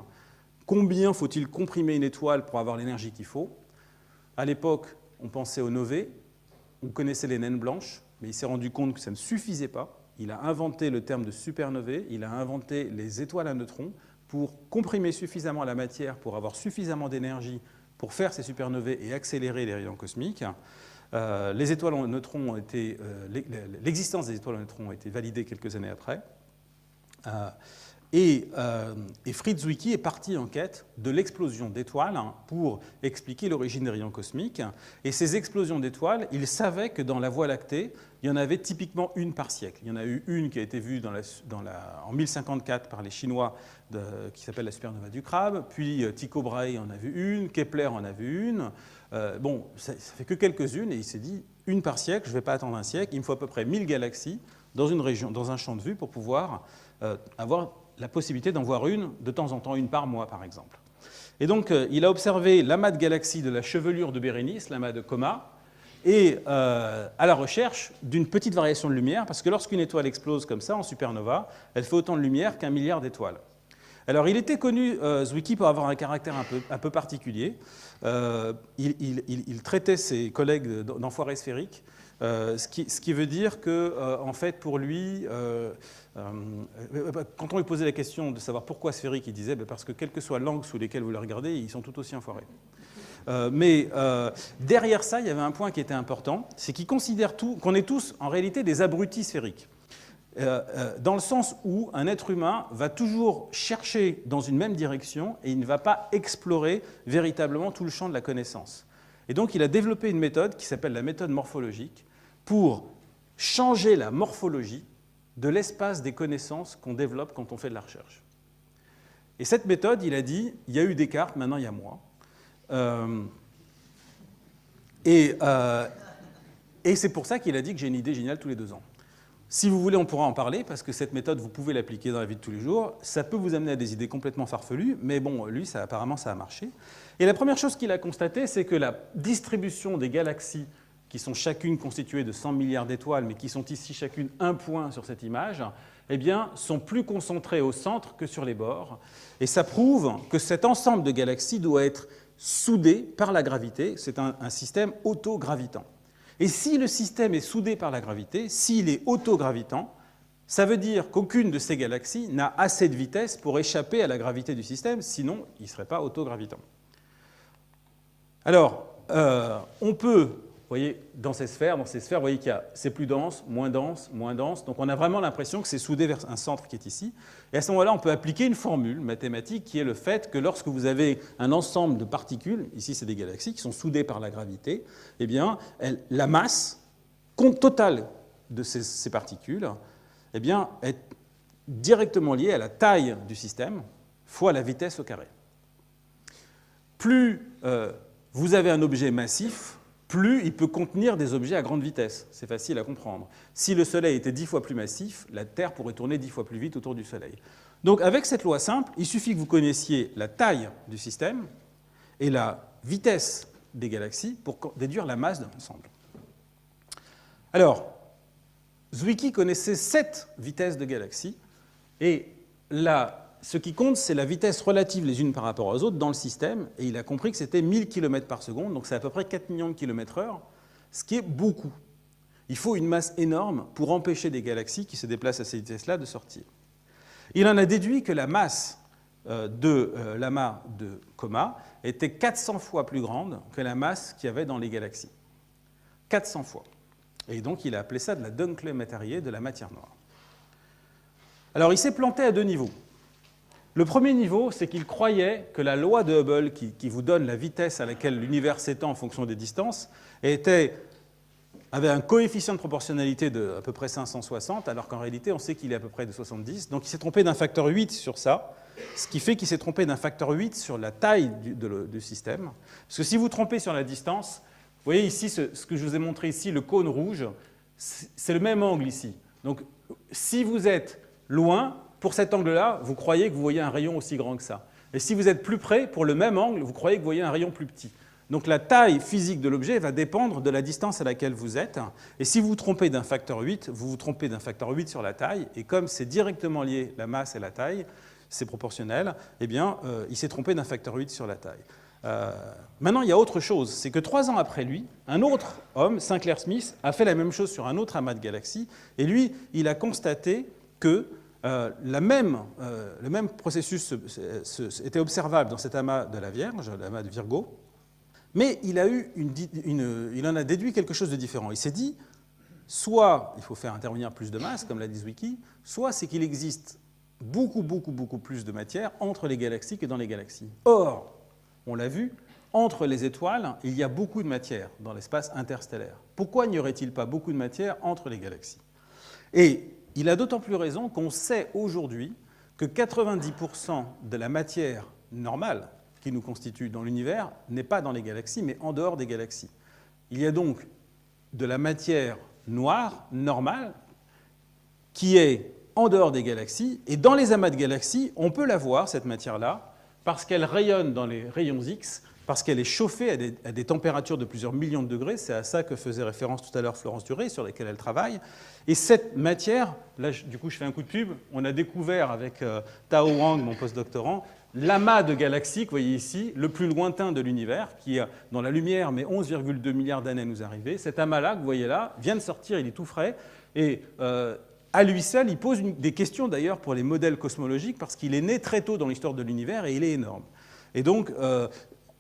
combien faut-il comprimer une étoile pour avoir l'énergie qu'il faut? À l'époque, on pensait aux novées, on connaissait les naines blanches, mais il s'est rendu compte que ça ne suffisait pas. Il a inventé le terme de supernovae, il a inventé les étoiles à neutrons pour comprimer suffisamment la matière, pour avoir suffisamment d'énergie pour faire ces supernovae et accélérer les rayons cosmiques. Les étoiles en neutrons ont été, l'existence des étoiles en neutrons a été validée quelques années après. Et Fritz Zwicky est parti en quête de l'explosion d'étoiles pour expliquer l'origine des rayons cosmiques. Et ces explosions d'étoiles, il savait que dans la Voie lactée, il y en avait typiquement une par siècle. Il y en a eu une qui a été vue en 1054 par les Chinois, qui s'appelle la supernova du Crabe, puis Tycho Brahe en a vu une, Kepler en a vu une. Bon, ça ne fait que quelques-unes, et il s'est dit, une par siècle, je ne vais pas attendre un siècle, il me faut à peu près 1000 galaxies dans une région, dans un champ de vue pour pouvoir avoir la possibilité d'en voir une de temps en temps, une par mois par exemple. Et donc il a observé l'amas de galaxies de la chevelure de Bérénice, l'amas de Coma, et à la recherche d'une petite variation de lumière, parce que lorsqu'une étoile explose comme ça en supernova, elle fait autant de lumière qu'1 milliard d'étoiles. Alors il était connu, Zwicky, pour avoir un caractère un peu particulier. Il traitait ses collègues d'enfoirés sphériques, ce qui veut dire que, en fait, pour lui, quand on lui posait la question de savoir pourquoi sphérique, il disait parce que quelle que soit l'angle sous lequel vous le regardez, ils sont tout aussi enfoirés. Mais derrière ça, il y avait un point qui était important, c'est qu'il considère qu'on est tous, en réalité, des abrutis sphériques. Dans le sens où un être humain va toujours chercher dans une même direction et il ne va pas explorer véritablement tout le champ de la connaissance. Et donc il a développé une méthode qui s'appelle la méthode morphologique pour changer la morphologie de l'espace des connaissances qu'on développe quand on fait de la recherche. Et cette méthode, il a dit, il y a eu Descartes, maintenant il y a moi. Et c'est pour ça qu'il a dit que j'ai une idée géniale tous les 2 ans. Si vous voulez, on pourra en parler, parce que cette méthode, vous pouvez l'appliquer dans la vie de tous les jours. Ça peut vous amener à des idées complètement farfelues, mais bon, lui, apparemment, ça a marché. Et la première chose qu'il a constatée, c'est que la distribution des galaxies, qui sont chacune constituées de 100 milliards d'étoiles, mais qui sont ici chacune un point sur cette image, eh bien, sont plus concentrées au centre que sur les bords. Et ça prouve que cet ensemble de galaxies doit être soudé par la gravité. C'est un système autogravitant. Et si le système est soudé par la gravité, s'il est autogravitant, ça veut dire qu'aucune de ces galaxies n'a assez de vitesse pour échapper à la gravité du système, sinon il ne serait pas autogravitant. Alors, on peut, vous voyez, dans ces sphères, vous voyez qu'il y a c'est plus dense, moins dense, moins dense. Donc on a vraiment l'impression que c'est soudé vers un centre qui est ici. Et à ce moment-là, on peut appliquer une formule mathématique qui est le fait que lorsque vous avez un ensemble de particules, ici c'est des galaxies, qui sont soudées par la gravité, eh bien, la masse totale de ces particules eh bien, est directement liée à la taille du système fois la vitesse au carré. Plus vous avez un objet massif, plus il peut contenir des objets à grande vitesse. C'est facile à comprendre. Si le Soleil était 10 fois plus massif, la Terre pourrait tourner 10 fois plus vite autour du Soleil. Donc avec cette loi simple, il suffit que vous connaissiez la taille du système et la vitesse des galaxies pour déduire la masse de l'ensemble. Alors, Zwicky connaissait 7 vitesses de galaxies et ce qui compte, c'est la vitesse relative les unes par rapport aux autres dans le système, et il a compris que c'était 1000 km par seconde, donc c'est à peu près 4 millions de km/h, ce qui est beaucoup. Il faut une masse énorme pour empêcher des galaxies qui se déplacent à ces vitesses-là de sortir. Il en a déduit que la masse de l'amas de Coma était 400 fois plus grande que la masse qu'il y avait dans les galaxies. 400 fois. Et donc il a appelé ça de la Dunkley Matter, de la matière noire. Alors il s'est planté à 2 niveaux. Le premier niveau, c'est qu'il croyait que la loi de Hubble, qui vous donne la vitesse à laquelle l'univers s'étend en fonction des distances, avait un coefficient de proportionnalité de à peu près 560, alors qu'en réalité, on sait qu'il est à peu près de 70. Donc il s'est trompé d'un facteur 8 sur ça, ce qui fait qu'il s'est trompé d'un facteur 8 sur la taille du système. Parce que si vous trompez sur la distance, vous voyez ici, ce que je vous ai montré ici, le cône rouge, c'est le même angle ici. Donc si vous êtes loin, pour cet angle-là, vous croyez que vous voyez un rayon aussi grand que ça. Et si vous êtes plus près, pour le même angle, vous croyez que vous voyez un rayon plus petit. Donc la taille physique de l'objet va dépendre de la distance à laquelle vous êtes. Et si vous vous trompez d'un facteur 8, vous vous trompez d'un facteur 8 sur la taille. Et comme c'est directement lié la masse et la taille, c'est proportionnel, eh bien, il s'est trompé d'un facteur 8 sur la taille. Maintenant, il y a autre chose. C'est que 3 ans après lui, un autre homme, Sinclair Smith, a fait la même chose sur un autre amas de galaxies. Et lui, il a constaté que le même processus était observable dans cet amas de la Vierge, l'amas de Virgo, mais il en a déduit quelque chose de différent. Il s'est dit, soit il faut faire intervenir plus de masse, comme l'a dit Zwicky, soit c'est qu'il existe beaucoup plus de matière entre les galaxies que dans les galaxies. Or, on l'a vu, entre les étoiles, il y a beaucoup de matière dans l'espace interstellaire. Pourquoi n'y aurait-il pas beaucoup de matière entre les galaxies ? Et il a d'autant plus raison qu'on sait aujourd'hui que 90% de la matière normale qui nous constitue dans l'univers n'est pas dans les galaxies, mais en dehors des galaxies. Il y a donc de la matière noire normale qui est en dehors des galaxies, et dans les amas de galaxies, on peut la voir, cette matière-là, parce qu'elle rayonne dans les rayons X, parce qu'elle est chauffée à des températures de plusieurs millions de degrés. C'est à ça que faisait référence tout à l'heure Florence Duret, sur laquelle elle travaille. Et cette matière, là, du coup, je fais un coup de pub, on a découvert avec Tao Wang, mon postdoctorant, l'amas de galaxies que vous voyez ici, le plus lointain de l'univers, qui, dans la lumière, met 11,2 milliards d'années à nous arriver. Cet amas-là, que vous voyez là, vient de sortir, il est tout frais. Et à lui seul, il pose des questions d'ailleurs pour les modèles cosmologiques, parce qu'il est né très tôt dans l'histoire de l'univers et il est énorme. Et donc,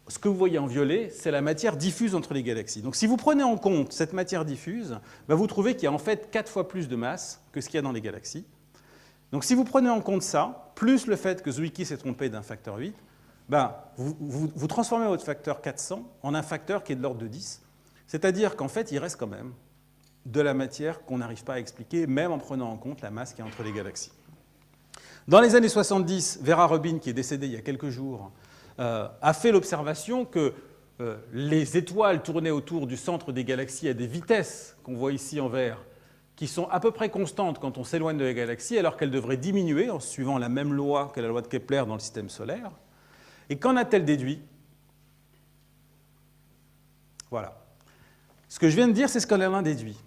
ce que vous voyez en violet, c'est la matière diffuse entre les galaxies. Donc si vous prenez en compte cette matière diffuse, vous trouvez qu'il y a en fait 4 fois plus de masse que ce qu'il y a dans les galaxies. Donc si vous prenez en compte ça, plus le fait que Zwicky s'est trompé d'un facteur 8, vous transformez votre facteur 400 en un facteur qui est de l'ordre de 10. C'est-à-dire qu'en fait, il reste quand même de la matière qu'on n'arrive pas à expliquer, même en prenant en compte la masse qui est entre les galaxies. Dans les années 70, Vera Rubin, qui est décédée il y a quelques jours, a fait l'observation que les étoiles tournaient autour du centre des galaxies à des vitesses qu'on voit ici en vert, qui sont à peu près constantes quand on s'éloigne de la galaxie, alors qu'elles devraient diminuer en suivant la même loi que la loi de Kepler dans le système solaire. Et qu'en a-t-elle déduit ? Voilà. Ce que je viens de dire, c'est ce qu'elle en a déduit.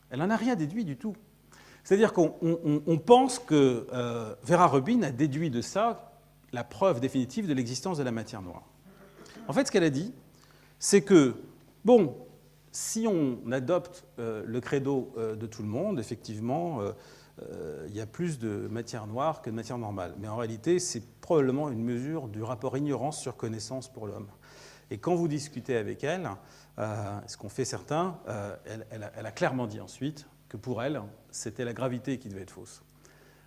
Elle n'en a rien déduit du tout. C'est-à-dire qu'on pense que Vera Rubin a déduit de ça la preuve définitive de l'existence de la matière noire. En fait, ce qu'elle a dit, c'est que, bon, si on adopte le credo de tout le monde, effectivement, il y a plus de matière noire que de matière normale. Mais en réalité, c'est probablement une mesure du rapport ignorance sur connaissance pour l'homme. Et quand vous discutez avec elle, ce qu'ont fait certains, elle a clairement dit ensuite que pour elle, c'était la gravité qui devait être fausse.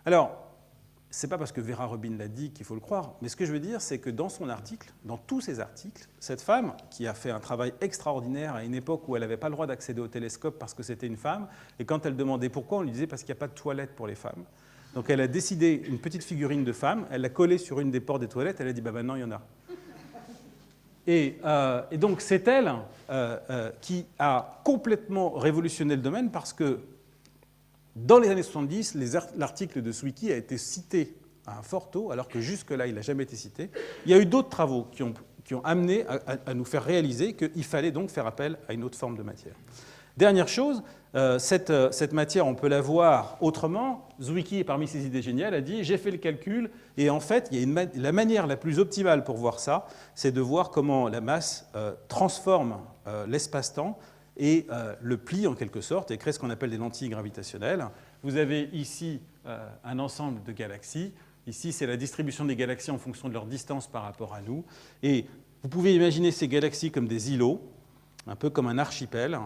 Alors, ce n'est pas parce que Vera Rubin l'a dit qu'il faut le croire, mais ce que je veux dire, c'est que dans son article, dans tous ses articles, cette femme, qui a fait un travail extraordinaire à une époque où elle n'avait pas le droit d'accéder au télescope parce que c'était une femme, et quand elle demandait pourquoi, on lui disait parce qu'il n'y a pas de toilette pour les femmes. Donc elle a décidé une petite figurine de femme, elle l'a collée sur une des portes des toilettes, elle a dit bah maintenant il y en a. Et donc c'est elle qui a complètement révolutionné le domaine parce que dans les années 70, l'article de Zwicky a été cité à un fort taux, alors que jusque-là, il n'a jamais été cité. Il y a eu d'autres travaux qui ont amené à nous faire réaliser qu'il fallait donc faire appel à une autre forme de matière. Dernière chose, cette matière, on peut la voir autrement. Zwicky, parmi ses idées géniales, a dit « j'ai fait le calcul » et en fait, la manière la plus optimale pour voir ça, c'est de voir comment la masse transforme l'espace-temps et le plie en quelque sorte et crée ce qu'on appelle des lentilles gravitationnelles. Vous avez ici un ensemble de galaxies. Ici, c'est la distribution des galaxies en fonction de leur distance par rapport à nous. Et vous pouvez imaginer ces galaxies comme des îlots, un peu comme un archipel.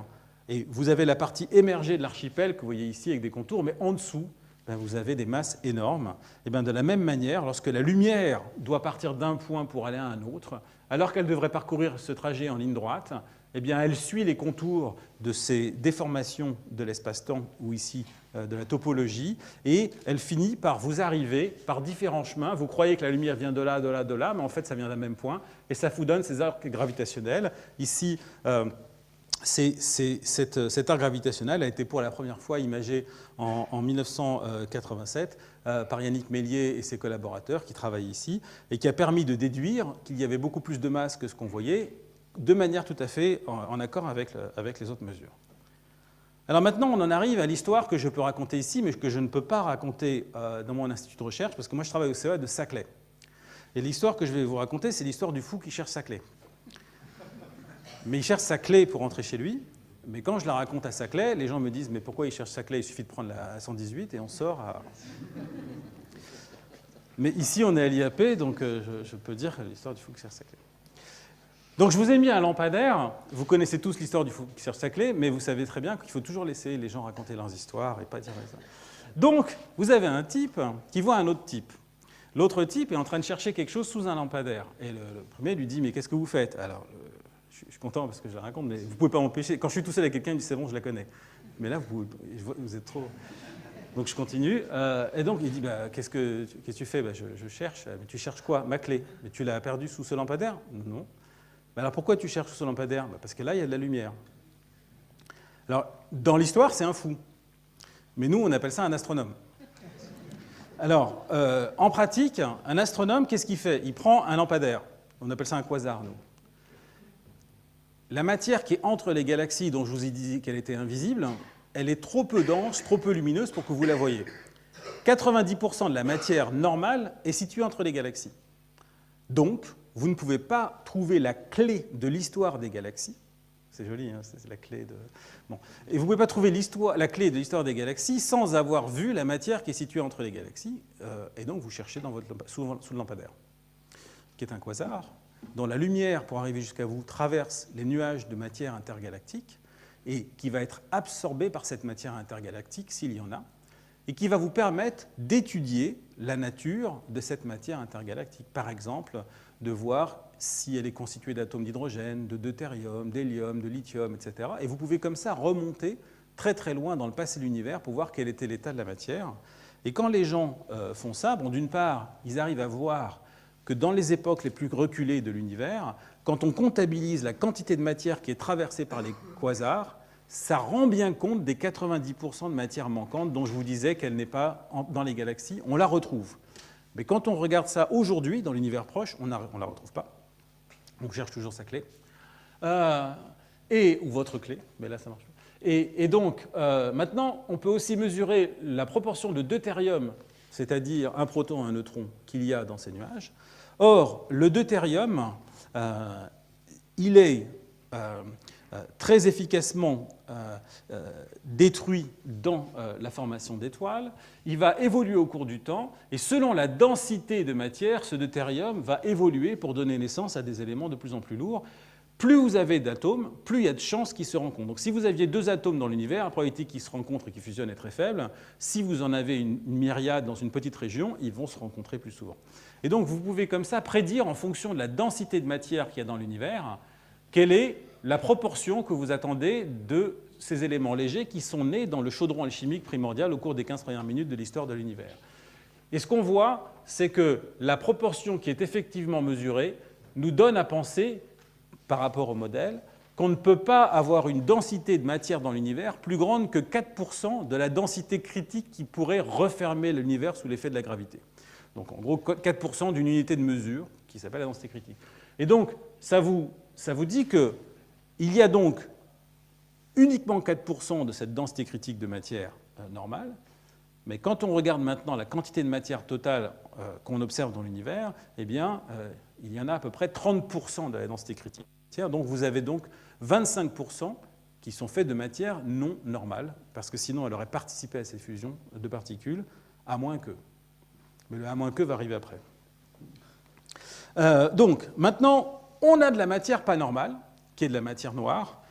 Et vous avez la partie émergée de l'archipel que vous voyez ici avec des contours, mais en dessous, vous avez des masses énormes. Et de la même manière, lorsque la lumière doit partir d'un point pour aller à un autre, alors qu'elle devrait parcourir ce trajet en ligne droite, elle suit les contours de ces déformations de l'espace-temps, ou ici de la topologie, et elle finit par vous arriver par différents chemins. Vous croyez que la lumière vient de là, de là, de là, mais en fait, ça vient d'un même point, et ça vous donne ces arcs gravitationnels. Ici, cet arc gravitationnel a été pour la première fois imagé en 1987 par Yannick Mélier et ses collaborateurs qui travaillent ici, et qui a permis de déduire qu'il y avait beaucoup plus de masse que ce qu'on voyait, de manière tout à fait en accord avec les autres mesures. Alors maintenant, on en arrive à l'histoire que je peux raconter ici, mais que je ne peux pas raconter dans mon institut de recherche, parce que moi je travaille au CEA de Saclay. Et l'histoire que je vais vous raconter, c'est l'histoire du fou qui cherche sa clé. Mais il cherche sa clé pour rentrer chez lui, mais quand je la raconte à Saclay, les gens me disent « mais pourquoi il cherche sa clé? Il suffit de prendre la 118 et on sort à... » Mais ici, on est à l'IAP, donc je peux dire l'histoire du fou qui cherche sa clé. Donc je vous ai mis un lampadaire. Vous connaissez tous l'histoire du fou qui cherche sa clé, mais vous savez très bien qu'il faut toujours laisser les gens raconter leurs histoires et pas dire ça. Donc vous avez un type qui voit un autre type. L'autre type est en train de chercher quelque chose sous un lampadaire. Et le premier lui dit « mais qu'est-ce que vous faites ?» Alors je suis content parce que je la raconte, mais vous ne pouvez pas m'empêcher. Quand je suis tout seul avec quelqu'un, il dit « c'est bon, je la connais ». Mais là, vous êtes trop... Donc je continue. Et donc il dit bah, « qu'est-ce que tu fais ?» Je cherche. « Mais tu cherches quoi ?»« Ma clé. »« Mais tu l'as perdue sous ce lampadaire ?»« Non. » Alors pourquoi tu cherches ce lampadaire? Parce que là, il y a de la lumière. Alors, dans l'histoire, c'est un fou. Mais nous, on appelle ça un astronome. Alors, en pratique, un astronome, qu'est-ce qu'il fait? Il prend un lampadaire. On appelle ça un quasar, nous. La matière qui est entre les galaxies, dont je vous ai dit qu'elle était invisible, elle est trop peu dense, trop peu lumineuse pour que vous la voyiez. 90% de la matière normale est située entre les galaxies. Donc, vous ne pouvez pas trouver la clé de l'histoire des galaxies. C'est joli, hein, c'est la clé de... Bon. Et vous ne pouvez pas trouver la clé de l'histoire des galaxies sans avoir vu la matière qui est située entre les galaxies. Et donc, vous cherchez sous le lampadaire, qui est un quasar, dont la lumière, pour arriver jusqu'à vous, traverse les nuages de matière intergalactique et qui va être absorbée par cette matière intergalactique, s'il y en a, et qui va vous permettre d'étudier la nature de cette matière intergalactique. Par exemple, de voir si elle est constituée d'atomes d'hydrogène, de deutérium, d'hélium, de lithium, etc. Et vous pouvez comme ça remonter très très loin dans le passé de l'univers pour voir quel était l'état de la matière. Et quand les gens font ça, bon, d'une part, ils arrivent à voir que dans les époques les plus reculées de l'univers, quand on comptabilise la quantité de matière qui est traversée par les quasars, ça rend bien compte des 90% de matière manquante dont je vous disais qu'elle n'est pas dans les galaxies. On la retrouve. Mais quand on regarde ça aujourd'hui, dans l'univers proche, on ne la retrouve pas. On cherche toujours sa clé. Ou votre clé, mais là, ça marche pas. Et donc, maintenant, on peut aussi mesurer la proportion de deutérium, c'est-à-dire un proton et un neutron, qu'il y a dans ces nuages. Or, le deutérium, il est très efficacement détruit dans la formation d'étoiles. Il va évoluer au cours du temps et selon la densité de matière, ce deutérium va évoluer pour donner naissance à des éléments de plus en plus lourds. Plus vous avez d'atomes, plus il y a de chances qu'ils se rencontrent. Donc si vous aviez 2 atomes dans l'univers, la probabilité qu'ils se rencontrent et qu'ils fusionnent est très faible. Si vous en avez une myriade dans une petite région, ils vont se rencontrer plus souvent. Et donc vous pouvez comme ça prédire en fonction de la densité de matière qu'il y a dans l'univers, quelle est la proportion que vous attendez de ces éléments légers qui sont nés dans le chaudron alchimique primordial au cours des 15 premières minutes de l'histoire de l'univers. Et ce qu'on voit, c'est que la proportion qui est effectivement mesurée nous donne à penser, par rapport au modèle, qu'on ne peut pas avoir une densité de matière dans l'univers plus grande que 4% de la densité critique qui pourrait refermer l'univers sous l'effet de la gravité. Donc en gros, 4% d'une unité de mesure qui s'appelle la densité critique. Et donc, ça vous dit qu'il y a donc uniquement 4% de cette densité critique de matière normale, mais quand on regarde maintenant la quantité de matière totale qu'on observe dans l'univers, eh bien, il y en a à peu près 30% de la densité critique. Donc vous avez donc 25% qui sont faits de matière non normale, parce que sinon elle aurait participé à ces fusions de particules, à moins que. Mais le à moins que va arriver après. Donc maintenant, on a de la matière pas normale, qui est de la matière noire,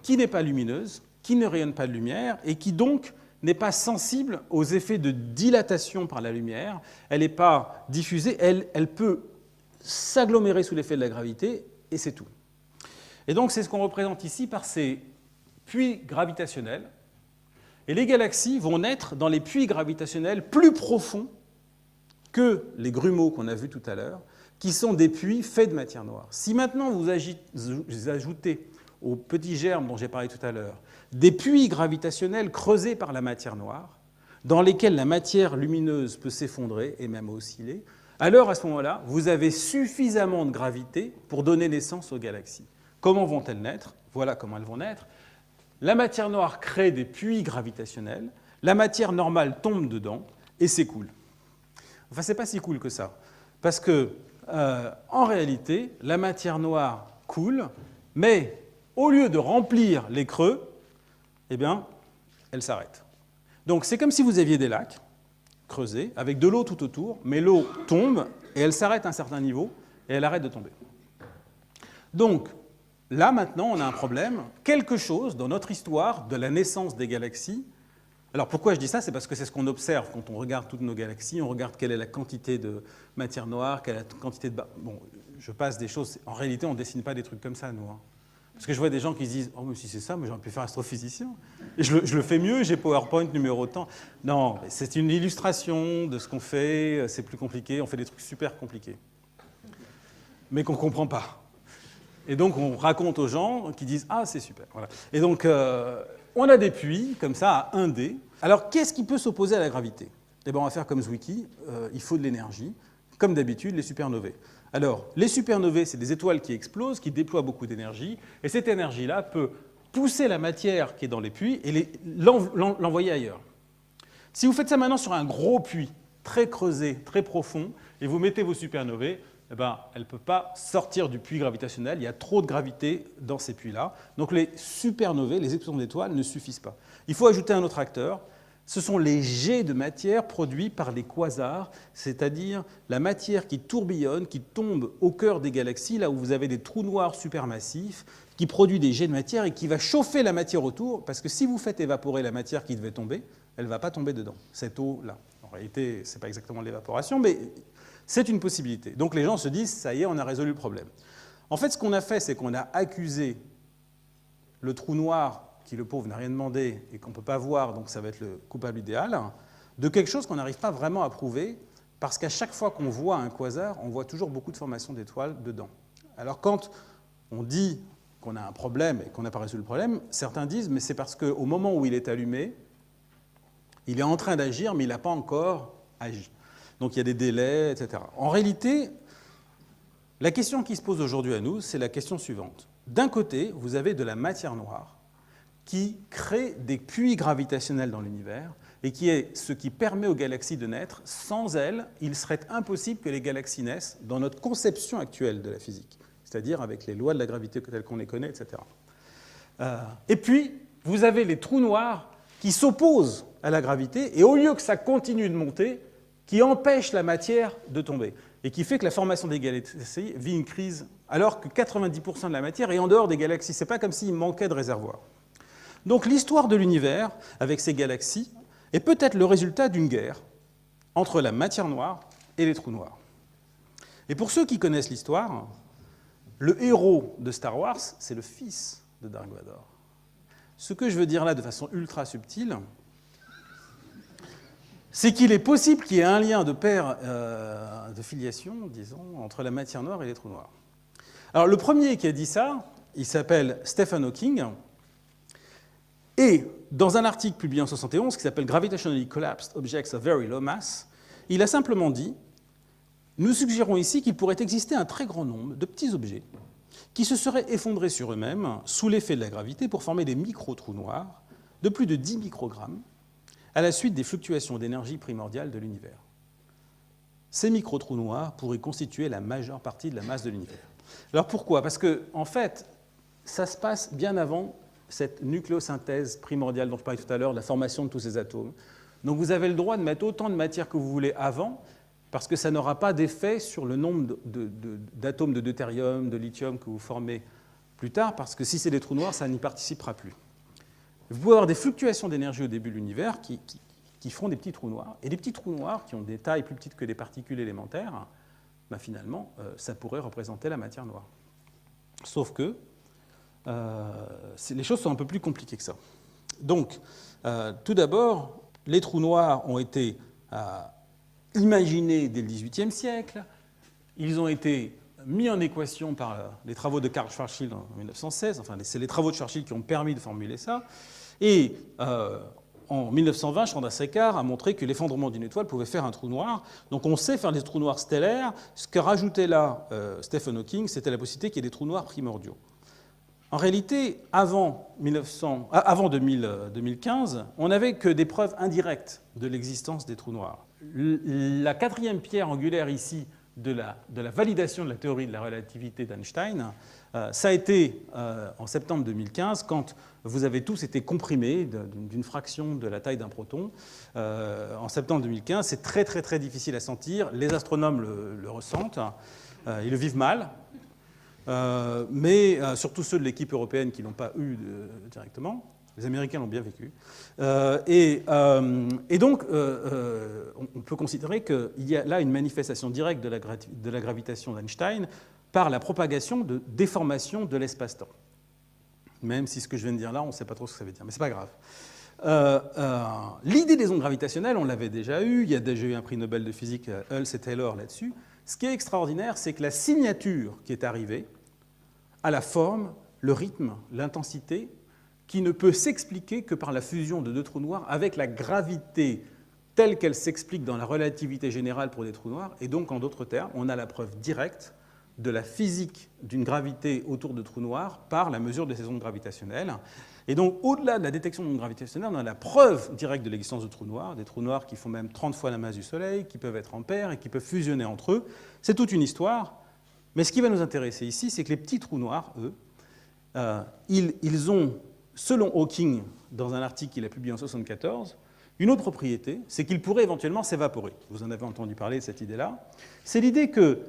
qui n'est pas lumineuse, qui ne rayonne pas de lumière, et qui donc n'est pas sensible aux effets de dilatation par la lumière. Elle n'est pas diffusée, elle peut s'agglomérer sous l'effet de la gravité, et c'est tout. Et donc c'est ce qu'on représente ici par ces puits gravitationnels. Et les galaxies vont naître dans les puits gravitationnels plus profonds que les grumeaux qu'on a vus tout à l'heure, qui sont des puits faits de matière noire. Si maintenant vous ajoutez aux petits germes dont j'ai parlé tout à l'heure des puits gravitationnels creusés par la matière noire, dans lesquels la matière lumineuse peut s'effondrer et même osciller, alors à ce moment-là, vous avez suffisamment de gravité pour donner naissance aux galaxies. Comment vont-elles naître? Voilà comment elles vont naître. La matière noire crée des puits gravitationnels, la matière normale tombe dedans et s'écoule. Enfin, ce n'est pas si cool que ça, parce que, en réalité, la matière noire coule, mais au lieu de remplir les creux, eh bien, elle s'arrête. Donc, c'est comme si vous aviez des lacs creusés, avec de l'eau tout autour, mais l'eau tombe, et elle s'arrête à un certain niveau, et elle arrête de tomber. Donc, là, maintenant, on a un problème. Quelque chose dans notre histoire de la naissance des galaxies. Alors, pourquoi je dis ça? C'est parce que c'est ce qu'on observe quand on regarde toutes nos galaxies. On regarde quelle est la quantité de matière noire, quelle est la quantité de... Bon, je passe des choses... En réalité, on ne dessine pas des trucs comme ça, nous. Hein. Parce que je vois des gens qui se disent « Oh, mais si c'est ça, j'aurais pu faire astrophysicien. » Et je le fais mieux, j'ai PowerPoint numéro tant. Non, c'est une illustration de ce qu'on fait. C'est plus compliqué. On fait des trucs super compliqués. Mais qu'on ne comprend pas. Et donc, on raconte aux gens qui disent « Ah, c'est super. » Voilà. Et donc, on a des puits, comme ça, à 1D. Alors, qu'est-ce qui peut s'opposer à la gravité? Eh bien, on va faire comme Zwicky. Il faut de l'énergie. Comme d'habitude, les supernovae. Alors, les supernovae, c'est des étoiles qui explosent, qui déploient beaucoup d'énergie. Et cette énergie-là peut pousser la matière qui est dans les puits et l'envoyer ailleurs. Si vous faites ça maintenant sur un gros puits, très creusé, très profond, et vous mettez vos supernovae, eh ben, elle ne peut pas sortir du puits gravitationnel. Il y a trop de gravité dans ces puits-là. Donc les supernovae, les explosions d'étoiles, ne suffisent pas. Il faut ajouter un autre acteur. Ce sont les jets de matière produits par les quasars, c'est-à-dire la matière qui tourbillonne, qui tombe au cœur des galaxies, là où vous avez des trous noirs supermassifs, qui produit des jets de matière et qui va chauffer la matière autour, parce que si vous faites évaporer la matière qui devait tomber, elle ne va pas tomber dedans, cette eau-là. En réalité, ce n'est pas exactement de l'évaporation, mais c'est une possibilité. Donc les gens se disent, ça y est, on a résolu le problème. En fait, ce qu'on a fait, c'est qu'on a accusé le trou noir, qui le pauvre n'a rien demandé et qu'on ne peut pas voir, donc ça va être le coupable idéal, de quelque chose qu'on n'arrive pas vraiment à prouver, parce qu'à chaque fois qu'on voit un quasar, on voit toujours beaucoup de formations d'étoiles dedans. Alors quand on dit qu'on a un problème et qu'on n'a pas résolu le problème, certains disent, mais c'est parce qu'au moment où il est allumé, il est en train d'agir, mais il n'a pas encore agi. Donc il y a des délais, etc. En réalité, la question qui se pose aujourd'hui à nous, c'est la question suivante. D'un côté, vous avez de la matière noire qui crée des puits gravitationnels dans l'univers et qui est ce qui permet aux galaxies de naître. Sans elle, il serait impossible que les galaxies naissent dans notre conception actuelle de la physique, c'est-à-dire avec les lois de la gravité telles qu'on les connaît, etc. Et puis, vous avez les trous noirs qui s'opposent à la gravité, et au lieu que ça continue de monter, qui empêche la matière de tomber, et qui fait que la formation des galaxies vit une crise, alors que 90% de la matière est en dehors des galaxies. Ce n'est pas comme s'il manquait de réservoirs. Donc l'histoire de l'univers, avec ces galaxies, est peut-être le résultat d'une guerre entre la matière noire et les trous noirs. Et pour ceux qui connaissent l'histoire, le héros de Star Wars, c'est le fils de Dark Vador. Ce que je veux dire là de façon ultra subtile, c'est qu'il est possible qu'il y ait un lien de pair, de filiation, disons, entre la matière noire et les trous noirs. Alors le premier qui a dit ça, il s'appelle Stephen Hawking, et dans un article publié en 1971 qui s'appelle Gravitationally Collapsed Objects of Very Low Mass, il a simplement dit « Nous suggérons ici qu'il pourrait exister un très grand nombre de petits objets qui se seraient effondrés sur eux-mêmes sous l'effet de la gravité pour former des micro-trous noirs de plus de 10 microgrammes à la suite des fluctuations d'énergie primordiales de l'univers. Ces micro-trous noirs pourraient constituer la majeure partie de la masse de l'univers. » Alors pourquoi ? Parce que, en fait, ça se passe bien avant cette nucléosynthèse primordiale dont je parlais tout à l'heure, la formation de tous ces atomes. Donc vous avez le droit de mettre autant de matière que vous voulez avant, parce que ça n'aura pas d'effet sur le nombre d'atomes de deutérium, de lithium que vous formez plus tard, parce que si c'est des trous noirs, ça n'y participera plus. Vous pouvez avoir des fluctuations d'énergie au début de l'univers qui font des petits trous noirs, et des petits trous noirs qui ont des tailles plus petites que des particules élémentaires, ben finalement, ça pourrait représenter la matière noire. Sauf que les choses sont un peu plus compliquées que ça. Donc, tout d'abord, les trous noirs ont été imaginés dès le XVIIIe siècle. Ils ont été mis en équation par les travaux de Karl Schwarzschild en 1916. Enfin, c'est les travaux de Schwarzschild qui ont permis de formuler ça. Et en 1920, Chandrasekhar a montré que l'effondrement d'une étoile pouvait faire un trou noir. Donc on sait faire des trous noirs stellaires. Ce que rajoutait là Stephen Hawking, c'était la possibilité qu'il y ait des trous noirs primordiaux. En réalité, avant 2015, on n'avait que des preuves indirectes de l'existence des trous noirs. La quatrième pierre angulaire ici de la validation de la théorie de la relativité d'Einstein, ça a été en septembre 2015, quand vous avez tous été comprimés d'une fraction de la taille d'un proton. En septembre 2015, c'est très très très difficile à sentir. Les astronomes le ressentent, ils le vivent mal. Mais surtout ceux de l'équipe européenne qui ne l'ont pas eu directement. Les Américains l'ont bien vécu. Et donc, on peut considérer qu'il y a là une manifestation directe de la gravitation d'Einstein par la propagation de déformation de l'espace-temps. Même si ce que je viens de dire là, on ne sait pas trop ce que ça veut dire, mais ce n'est pas grave. L'idée des ondes gravitationnelles, on l'avait déjà eu. Il y a déjà eu un prix Nobel de physique, Hulse et Taylor, là-dessus. Ce qui est extraordinaire, c'est que la signature qui est arrivée a la forme, le rythme, l'intensité, qui ne peut s'expliquer que par la fusion de deux trous noirs avec la gravité telle qu'elle s'explique dans la relativité générale pour des trous noirs. Et donc, en d'autres termes, on a la preuve directe de la physique d'une gravité autour de trous noirs par la mesure de ces ondes gravitationnelles. Et donc, au-delà de la détection d'ondes gravitationnelles, on a la preuve directe de l'existence de trous noirs, des trous noirs qui font même 30 fois la masse du Soleil, qui peuvent être en paires et qui peuvent fusionner entre eux. C'est toute une histoire. Mais ce qui va nous intéresser ici, c'est que les petits trous noirs, eux, ils ont, selon Hawking, dans un article qu'il a publié en 1974, une autre propriété, c'est qu'ils pourraient éventuellement s'évaporer. Vous en avez entendu parler de cette idée-là. C'est l'idée que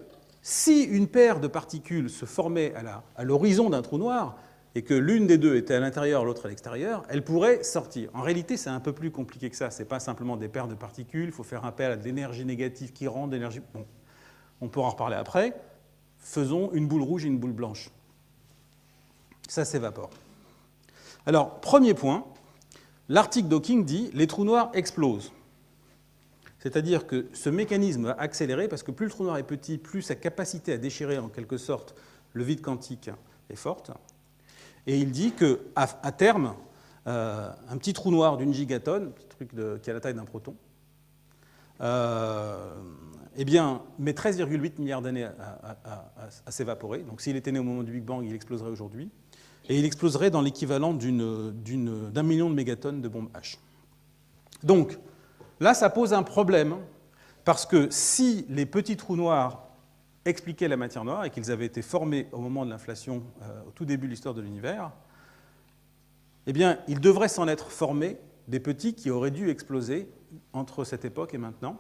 si une paire de particules se formait à l'horizon d'un trou noir, et que l'une des deux était à l'intérieur, l'autre à l'extérieur, elle pourrait sortir. En réalité, c'est un peu plus compliqué que ça. Ce n'est pas simplement des paires de particules, il faut faire appel à de l'énergie négative qui rend de l'énergie... Bon, on pourra en reparler après. Faisons une boule rouge et une boule blanche. Ça s'évapore. Alors, premier point, l'article d'Hawking dit « les trous noirs explosent ». C'est-à-dire que ce mécanisme va accélérer parce que plus le trou noir est petit, plus sa capacité à déchirer en quelque sorte le vide quantique est forte. Et il dit qu'à terme, un petit trou noir d'une gigatonne, un petit truc qui a la taille d'un proton, eh bien, met 13,8 milliards d'années à s'évaporer. Donc s'il était né au moment du Big Bang, il exploserait aujourd'hui. Et il exploserait dans l'équivalent d'un million de mégatonnes de bombes H. Donc, là, ça pose un problème, parce que si les petits trous noirs expliquaient la matière noire et qu'ils avaient été formés au moment de l'inflation, au tout début de l'histoire de l'univers, eh bien, il devrait s'en être formé des petits qui auraient dû exploser entre cette époque et maintenant.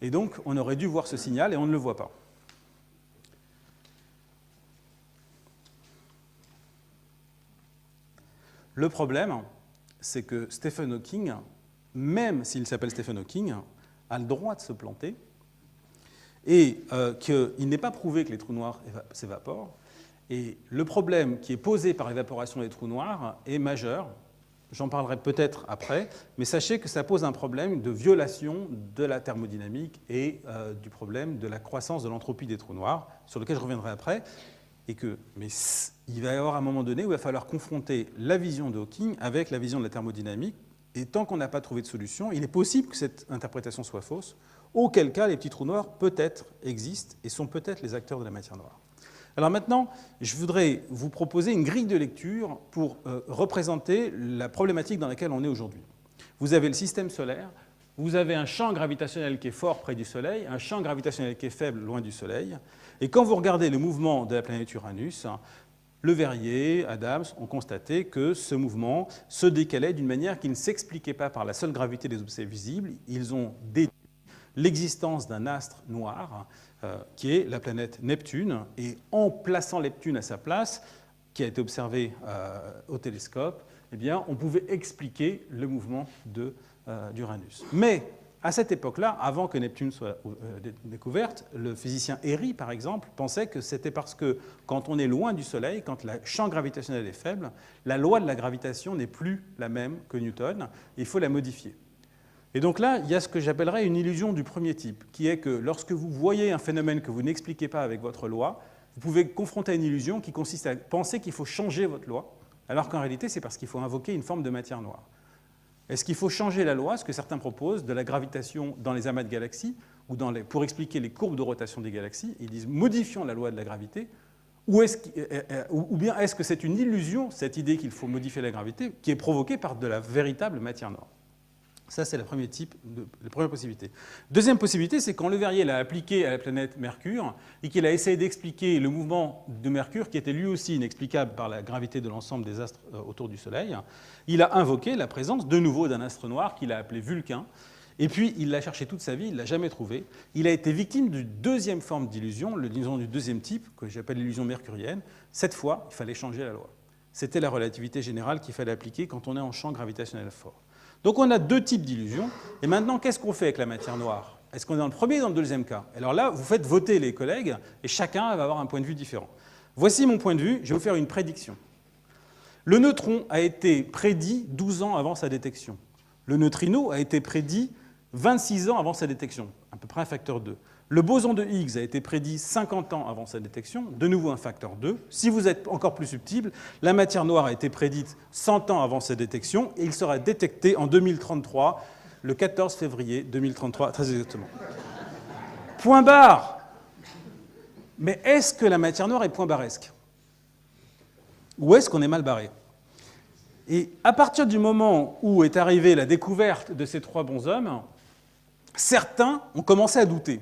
Et donc, on aurait dû voir ce signal et on ne le voit pas. Le problème, c'est que Stephen Hawking, même s'il s'appelle Stephen Hawking, a le droit de se planter et qu'il n'est pas prouvé que les trous noirs s'évaporent. Et le problème qui est posé par l'évaporation des trous noirs est majeur. J'en parlerai peut-être après, mais sachez que ça pose un problème de violation de la thermodynamique et du problème de la croissance de l'entropie des trous noirs, sur lequel je reviendrai après. Mais il va y avoir un moment donné où il va falloir confronter la vision de Hawking avec la vision de la thermodynamique. Et tant qu'on n'a pas trouvé de solution, il est possible que cette interprétation soit fausse, auquel cas les petits trous noirs peut-être existent et sont peut-être les acteurs de la matière noire. Alors maintenant, je voudrais vous proposer une grille de lecture pour représenter la problématique dans laquelle on est aujourd'hui. Vous avez le système solaire, vous avez un champ gravitationnel qui est fort près du Soleil, un champ gravitationnel qui est faible loin du Soleil. Et quand vous regardez le mouvement de la planète Uranus, Le Verrier, Adams ont constaté que ce mouvement se décalait d'une manière qui ne s'expliquait pas par la seule gravité des objets visibles. Ils ont déduit l'existence d'un astre noir qui est la planète Neptune. Et en plaçant Neptune à sa place, qui a été observé au télescope, eh bien, on pouvait expliquer le mouvement d'Uranus. Mais à cette époque-là, avant que Neptune soit découverte, le physicien Airy, par exemple, pensait que c'était parce que quand on est loin du Soleil, quand le champ gravitationnel est faible, la loi de la gravitation n'est plus la même que Newton, et il faut la modifier. Et donc là, il y a ce que j'appellerais une illusion du premier type, qui est que lorsque vous voyez un phénomène que vous n'expliquez pas avec votre loi, vous pouvez confronter à une illusion qui consiste à penser qu'il faut changer votre loi, alors qu'en réalité, c'est parce qu'il faut invoquer une forme de matière noire. Est-ce qu'il faut changer la loi, ce que certains proposent, de la gravitation dans les amas de galaxies, ou pour expliquer les courbes de rotation des galaxies? Ils disent modifions la loi de la gravité, ou bien est-ce que c'est une illusion, cette idée qu'il faut modifier la gravité, qui est provoquée par de la véritable matière noire? Ça, c'est la première possibilité. Deuxième possibilité, c'est quand Le Verrier l'a appliqué à la planète Mercure et qu'il a essayé d'expliquer le mouvement de Mercure, qui était lui aussi inexplicable par la gravité de l'ensemble des astres autour du Soleil, il a invoqué la présence de nouveau d'un astre noir qu'il a appelé Vulcain. Et puis, il l'a cherché toute sa vie, il ne l'a jamais trouvé. Il a été victime d'une deuxième forme d'illusion, l'illusion du deuxième type, que j'appelle l'illusion mercurienne. Cette fois, il fallait changer la loi. C'était la relativité générale qu'il fallait appliquer quand on est en champ gravitationnel fort. Donc on a deux types d'illusions. Et maintenant, qu'est-ce qu'on fait avec la matière noire? Est-ce qu'on est dans le premier ou dans le deuxième cas? Alors là, vous faites voter les collègues et chacun va avoir un point de vue différent. Voici mon point de vue. Je vais vous faire une prédiction. Le neutron a été prédit 12 ans avant sa détection. Le neutrino a été prédit 26 ans avant sa détection, à peu près un facteur 2. Le boson de Higgs a été prédit 50 ans avant sa détection, de nouveau un facteur 2. Si vous êtes encore plus subtil, la matière noire a été prédite 100 ans avant sa détection et il sera détecté en 2033, le 14 février 2033, très exactement. Point barre. Mais est-ce que la matière noire est point barresque? Ou est-ce qu'on est mal barré? Et à partir du moment où est arrivée la découverte de ces trois bonshommes, certains ont commencé à douter.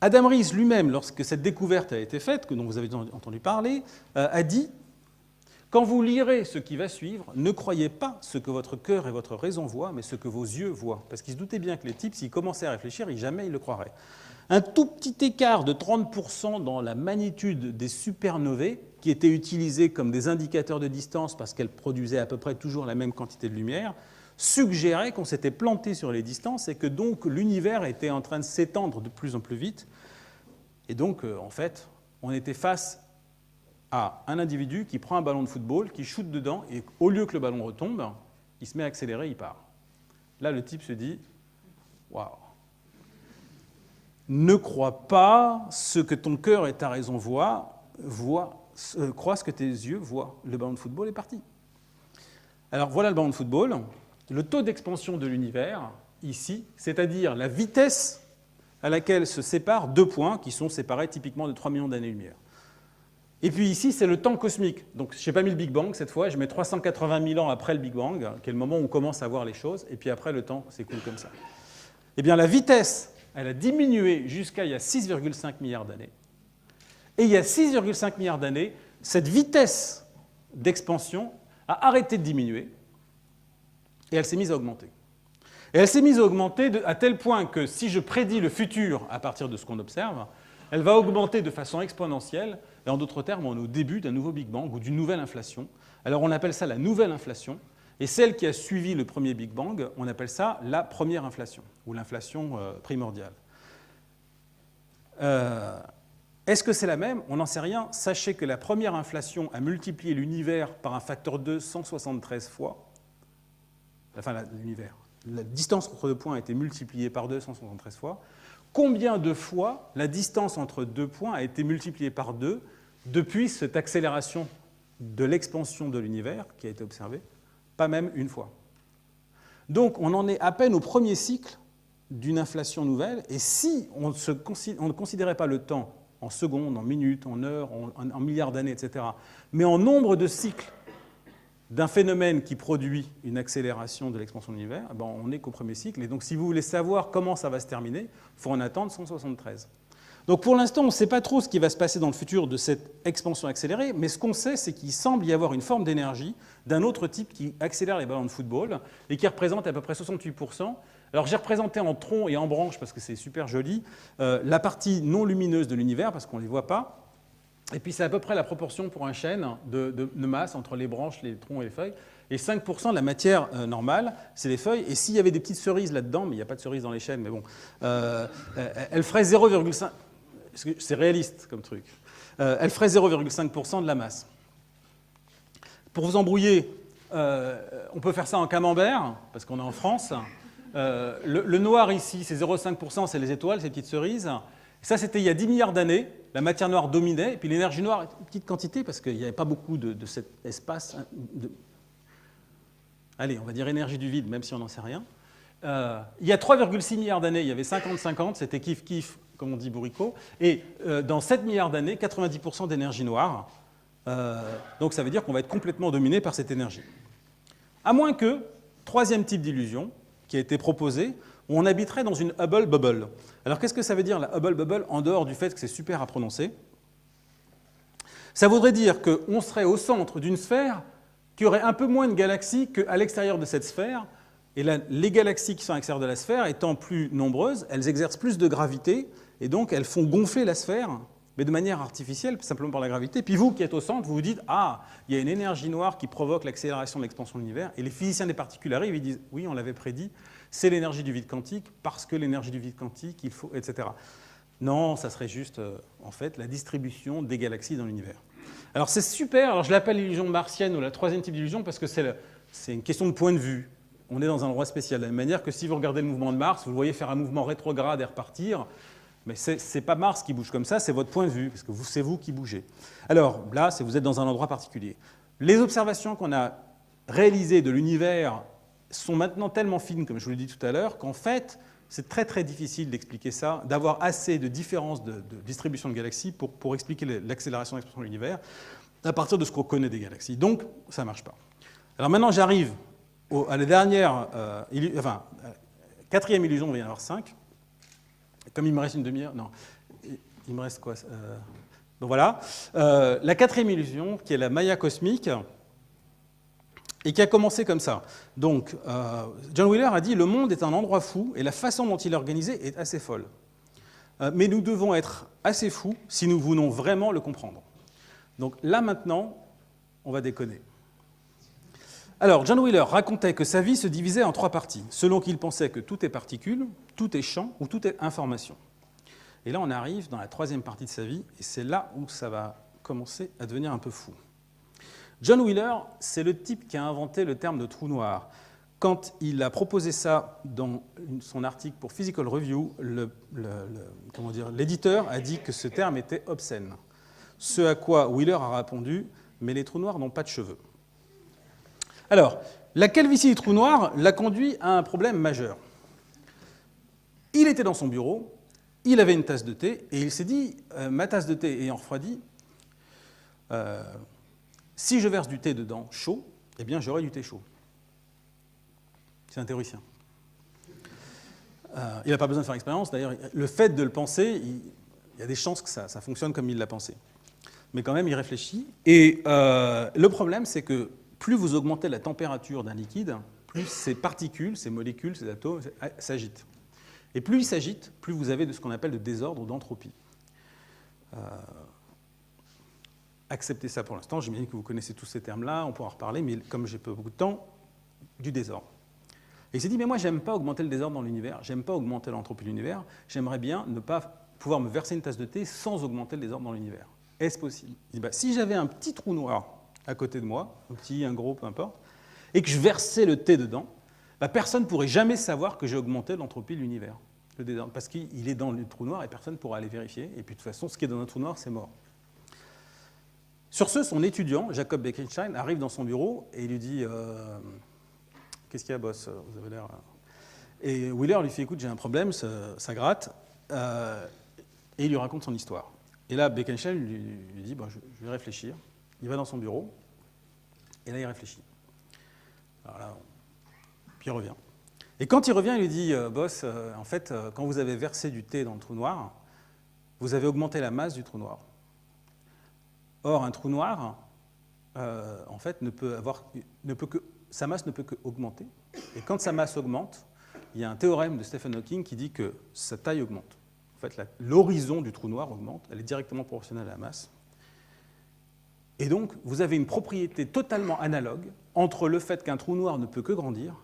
Adam Riess lui-même, lorsque cette découverte a été faite, dont vous avez entendu parler, a dit « Quand vous lirez ce qui va suivre, ne croyez pas ce que votre cœur et votre raison voient, mais ce que vos yeux voient. » Parce qu'il se doutait bien que les types, s'ils commençaient à réfléchir, jamais ils le croiraient. Un tout petit écart de 30% dans la magnitude des supernovae, qui étaient utilisées comme des indicateurs de distance parce qu'elles produisaient à peu près toujours la même quantité de lumière, suggérait qu'on s'était planté sur les distances et que donc l'univers était en train de s'étendre de plus en plus vite. Et donc, en fait, on était face à un individu qui prend un ballon de football, qui shoote dedans, et au lieu que le ballon retombe, il se met à accélérer, il part. Là, le type se dit « Waouh ! Ne crois pas ce que ton cœur et ta raison voient, crois ce que tes yeux voient. Le ballon de football est parti. » Alors, voilà le ballon de football. Le taux d'expansion de l'univers, ici, c'est-à-dire la vitesse à laquelle se séparent deux points qui sont séparés typiquement de 3 millions d'années-lumière. Et puis ici, c'est le temps cosmique. Donc, je n'ai pas mis le Big Bang cette fois, je mets 380 000 ans après le Big Bang, qui est le moment où on commence à voir les choses, et puis après, le temps s'écoule comme ça. Eh bien, la vitesse, elle a diminué jusqu'à il y a 6,5 milliards d'années. Et il y a 6,5 milliards d'années, cette vitesse d'expansion a arrêté de diminuer et elle s'est mise à augmenter. Et elle s'est mise à augmenter à tel point que si je prédis le futur à partir de ce qu'on observe, elle va augmenter de façon exponentielle. Et en d'autres termes, on est au début d'un nouveau Big Bang ou d'une nouvelle inflation. Alors on appelle ça la nouvelle inflation. Et celle qui a suivi le premier Big Bang, on appelle ça la première inflation ou l'inflation primordiale. Est-ce que c'est la même? On n'en sait rien. Sachez que la première inflation a multiplié l'univers par un facteur 2 173 fois. Enfin, l'univers. La distance entre deux points a été multipliée par 2 173 fois. Combien de fois la distance entre deux points a été multipliée par 2 depuis cette accélération de l'expansion de l'univers qui a été observée? Pas même une fois. Donc, on en est à peine au premier cycle d'une inflation nouvelle. Et si on ne considérait pas le temps en secondes, en minutes, en heures, en milliards d'années, etc., mais en nombre de cycles d'un phénomène qui produit une accélération de l'expansion de l'univers, ben on n'est qu'au premier cycle. Et donc, si vous voulez savoir comment ça va se terminer, il faut en attendre 173. Donc, pour l'instant, on ne sait pas trop ce qui va se passer dans le futur de cette expansion accélérée, mais ce qu'on sait, c'est qu'il semble y avoir une forme d'énergie d'un autre type qui accélère les ballons de football et qui représente à peu près 68%. Alors, j'ai représenté en tronc et en branche, parce que c'est super joli, la partie non lumineuse de l'univers, parce qu'on ne les voit pas. Et puis, c'est à peu près la proportion pour un chêne de masse entre les branches, les troncs et les feuilles. Et 5% de la matière normale, c'est les feuilles. Et s'il y avait des petites cerises là-dedans, mais il n'y a pas de cerises dans les chênes, mais bon, elle ferait 0,5%. C'est réaliste comme truc. Elle ferait 0,5% de la masse. Pour vous embrouiller, on peut faire ça en camembert, parce qu'on est en France. Le noir ici, c'est 0,5%, c'est les étoiles, ces petites cerises. Ça, c'était il y a 10 milliards d'années. La matière noire dominait, et puis l'énergie noire, une petite quantité, parce qu'il n'y avait pas beaucoup de cet espace. Allez, on va dire énergie du vide, même si on n'en sait rien. Il y a 3,6 milliards d'années, il y avait 50-50, c'était kiff-kiff, comme on dit bourricot. Et dans 7 milliards d'années, 90% d'énergie noire. Donc ça veut dire qu'on va être complètement dominé par cette énergie. À moins que, troisième type d'illusion, qui a été proposée, où on habiterait dans une Hubble Bubble. Alors qu'est-ce que ça veut dire la Hubble Bubble, en dehors du fait que c'est super à prononcer? Ça voudrait dire qu'on serait au centre d'une sphère qui aurait un peu moins de galaxies qu'à l'extérieur de cette sphère. Et là, les galaxies qui sont à l'extérieur de la sphère étant plus nombreuses, elles exercent plus de gravité, et donc elles font gonfler la sphère, mais de manière artificielle, simplement par la gravité. Puis vous qui êtes au centre, vous vous dites « Ah, il y a une énergie noire qui provoque l'accélération de l'expansion de l'univers. » Et les physiciens des particules arrivent et disent « Oui, on l'avait prédit, c'est l'énergie du vide quantique, parce que l'énergie du vide quantique, il faut... » etc. Non, ça serait juste, en fait, la distribution des galaxies dans l'univers. Alors c'est super, alors je l'appelle l'illusion martienne ou la troisième type d'illusion, parce que c'est une question de point de vue. On est dans un endroit spécial, de la même manière que si vous regardez le mouvement de Mars, vous le voyez faire un mouvement rétrograde et repartir, mais ce n'est pas Mars qui bouge comme ça, c'est votre point de vue, parce que c'est vous qui bougez. Alors là, vous êtes dans un endroit particulier. Les observations qu'on a réalisées de l'univers sont maintenant tellement fines, comme je vous l'ai dit tout à l'heure, qu'en fait, c'est très très difficile d'expliquer ça, d'avoir assez de différences de distribution de galaxies pour expliquer l'accélération de l'expansion de l'univers à partir de ce qu'on connaît des galaxies. Donc, ça ne marche pas. Alors maintenant, j'arrive à la dernière, quatrième illusion, il va y en avoir 5. Comme il me reste une demi-heure, non, il me reste quoi donc voilà. La quatrième illusion, qui est la Maya cosmique, et qui a commencé comme ça. Donc, John Wheeler a dit « Le monde est un endroit fou, et la façon dont il est organisé est assez folle. Mais nous devons être assez fous si nous voulons vraiment le comprendre. » Donc là, maintenant, on va déconner. Alors, John Wheeler racontait que sa vie se divisait en 3 parties, selon qu'il pensait que tout est particules, tout est champ ou tout est information. Et là, on arrive dans la 3e partie de sa vie, et c'est là où ça va commencer à devenir un peu fou. John Wheeler, c'est le type qui a inventé le terme de trou noir. Quand il a proposé ça dans son article pour Physical Review, l'éditeur a dit que ce terme était obscène. Ce à quoi Wheeler a répondu « Mais les trous noirs n'ont pas de cheveux ». Alors, la calvitie du trou noir l'a conduit à un problème majeur. Il était dans son bureau, il avait une tasse de thé, et il s'est dit, ma tasse de thé ayant refroidi, si je verse du thé dedans chaud, eh bien j'aurai du thé chaud. C'est un théoricien. Il n'a pas besoin de faire l'expérience, d'ailleurs, le fait de le penser, il y a des chances que ça fonctionne comme il l'a pensé. mais quand même, il réfléchit. Et le problème, c'est que plus vous augmentez la température d'un liquide, plus ces particules, ces molécules, ces atomes s'agitent. Et plus ils s'agitent, plus vous avez de ce qu'on appelle de désordre ou d'entropie. Acceptez ça pour l'instant. J'imagine que vous connaissez tous ces termes-là, on pourra en reparler, mais comme j'ai pas beaucoup de temps, du désordre. Et il s'est dit, mais moi, j'aime pas augmenter le désordre dans l'univers, j'aime pas augmenter l'entropie de l'univers, j'aimerais bien ne pas pouvoir me verser une tasse de thé sans augmenter le désordre dans l'univers. Est-ce possible? Il dit, si j'avais un petit trou noir à côté de moi, un petit, un gros, peu importe, et que je versais le thé dedans, personne ne pourrait jamais savoir que j'ai augmenté l'entropie de l'univers, le désordre, parce qu'il est dans le trou noir et personne ne pourra aller vérifier. Et puis de toute façon, ce qui est dans un trou noir, c'est mort. Sur ce, son étudiant, Jacob Bekenstein, arrive dans son bureau et il lui dit qu'est-ce qu'il y a, boss? Vous avez l'air... Et Wheeler lui fait, écoute, j'ai un problème, ça gratte. Et il lui raconte son histoire. Et là, Bekenstein lui dit, je vais réfléchir. Il va dans son bureau, et là, il réfléchit. Alors là, puis il revient. Et quand il revient, il lui dit, boss, en fait, quand vous avez versé du thé dans le trou noir, vous avez augmenté la masse du trou noir. Or, un trou noir, en fait, sa masse ne peut qu'augmenter. Et quand sa masse augmente, il y a un théorème de Stephen Hawking qui dit que sa taille augmente. En fait, l'horizon du trou noir augmente, elle est directement proportionnelle à la masse. Et donc, vous avez une propriété totalement analogue entre le fait qu'un trou noir ne peut que grandir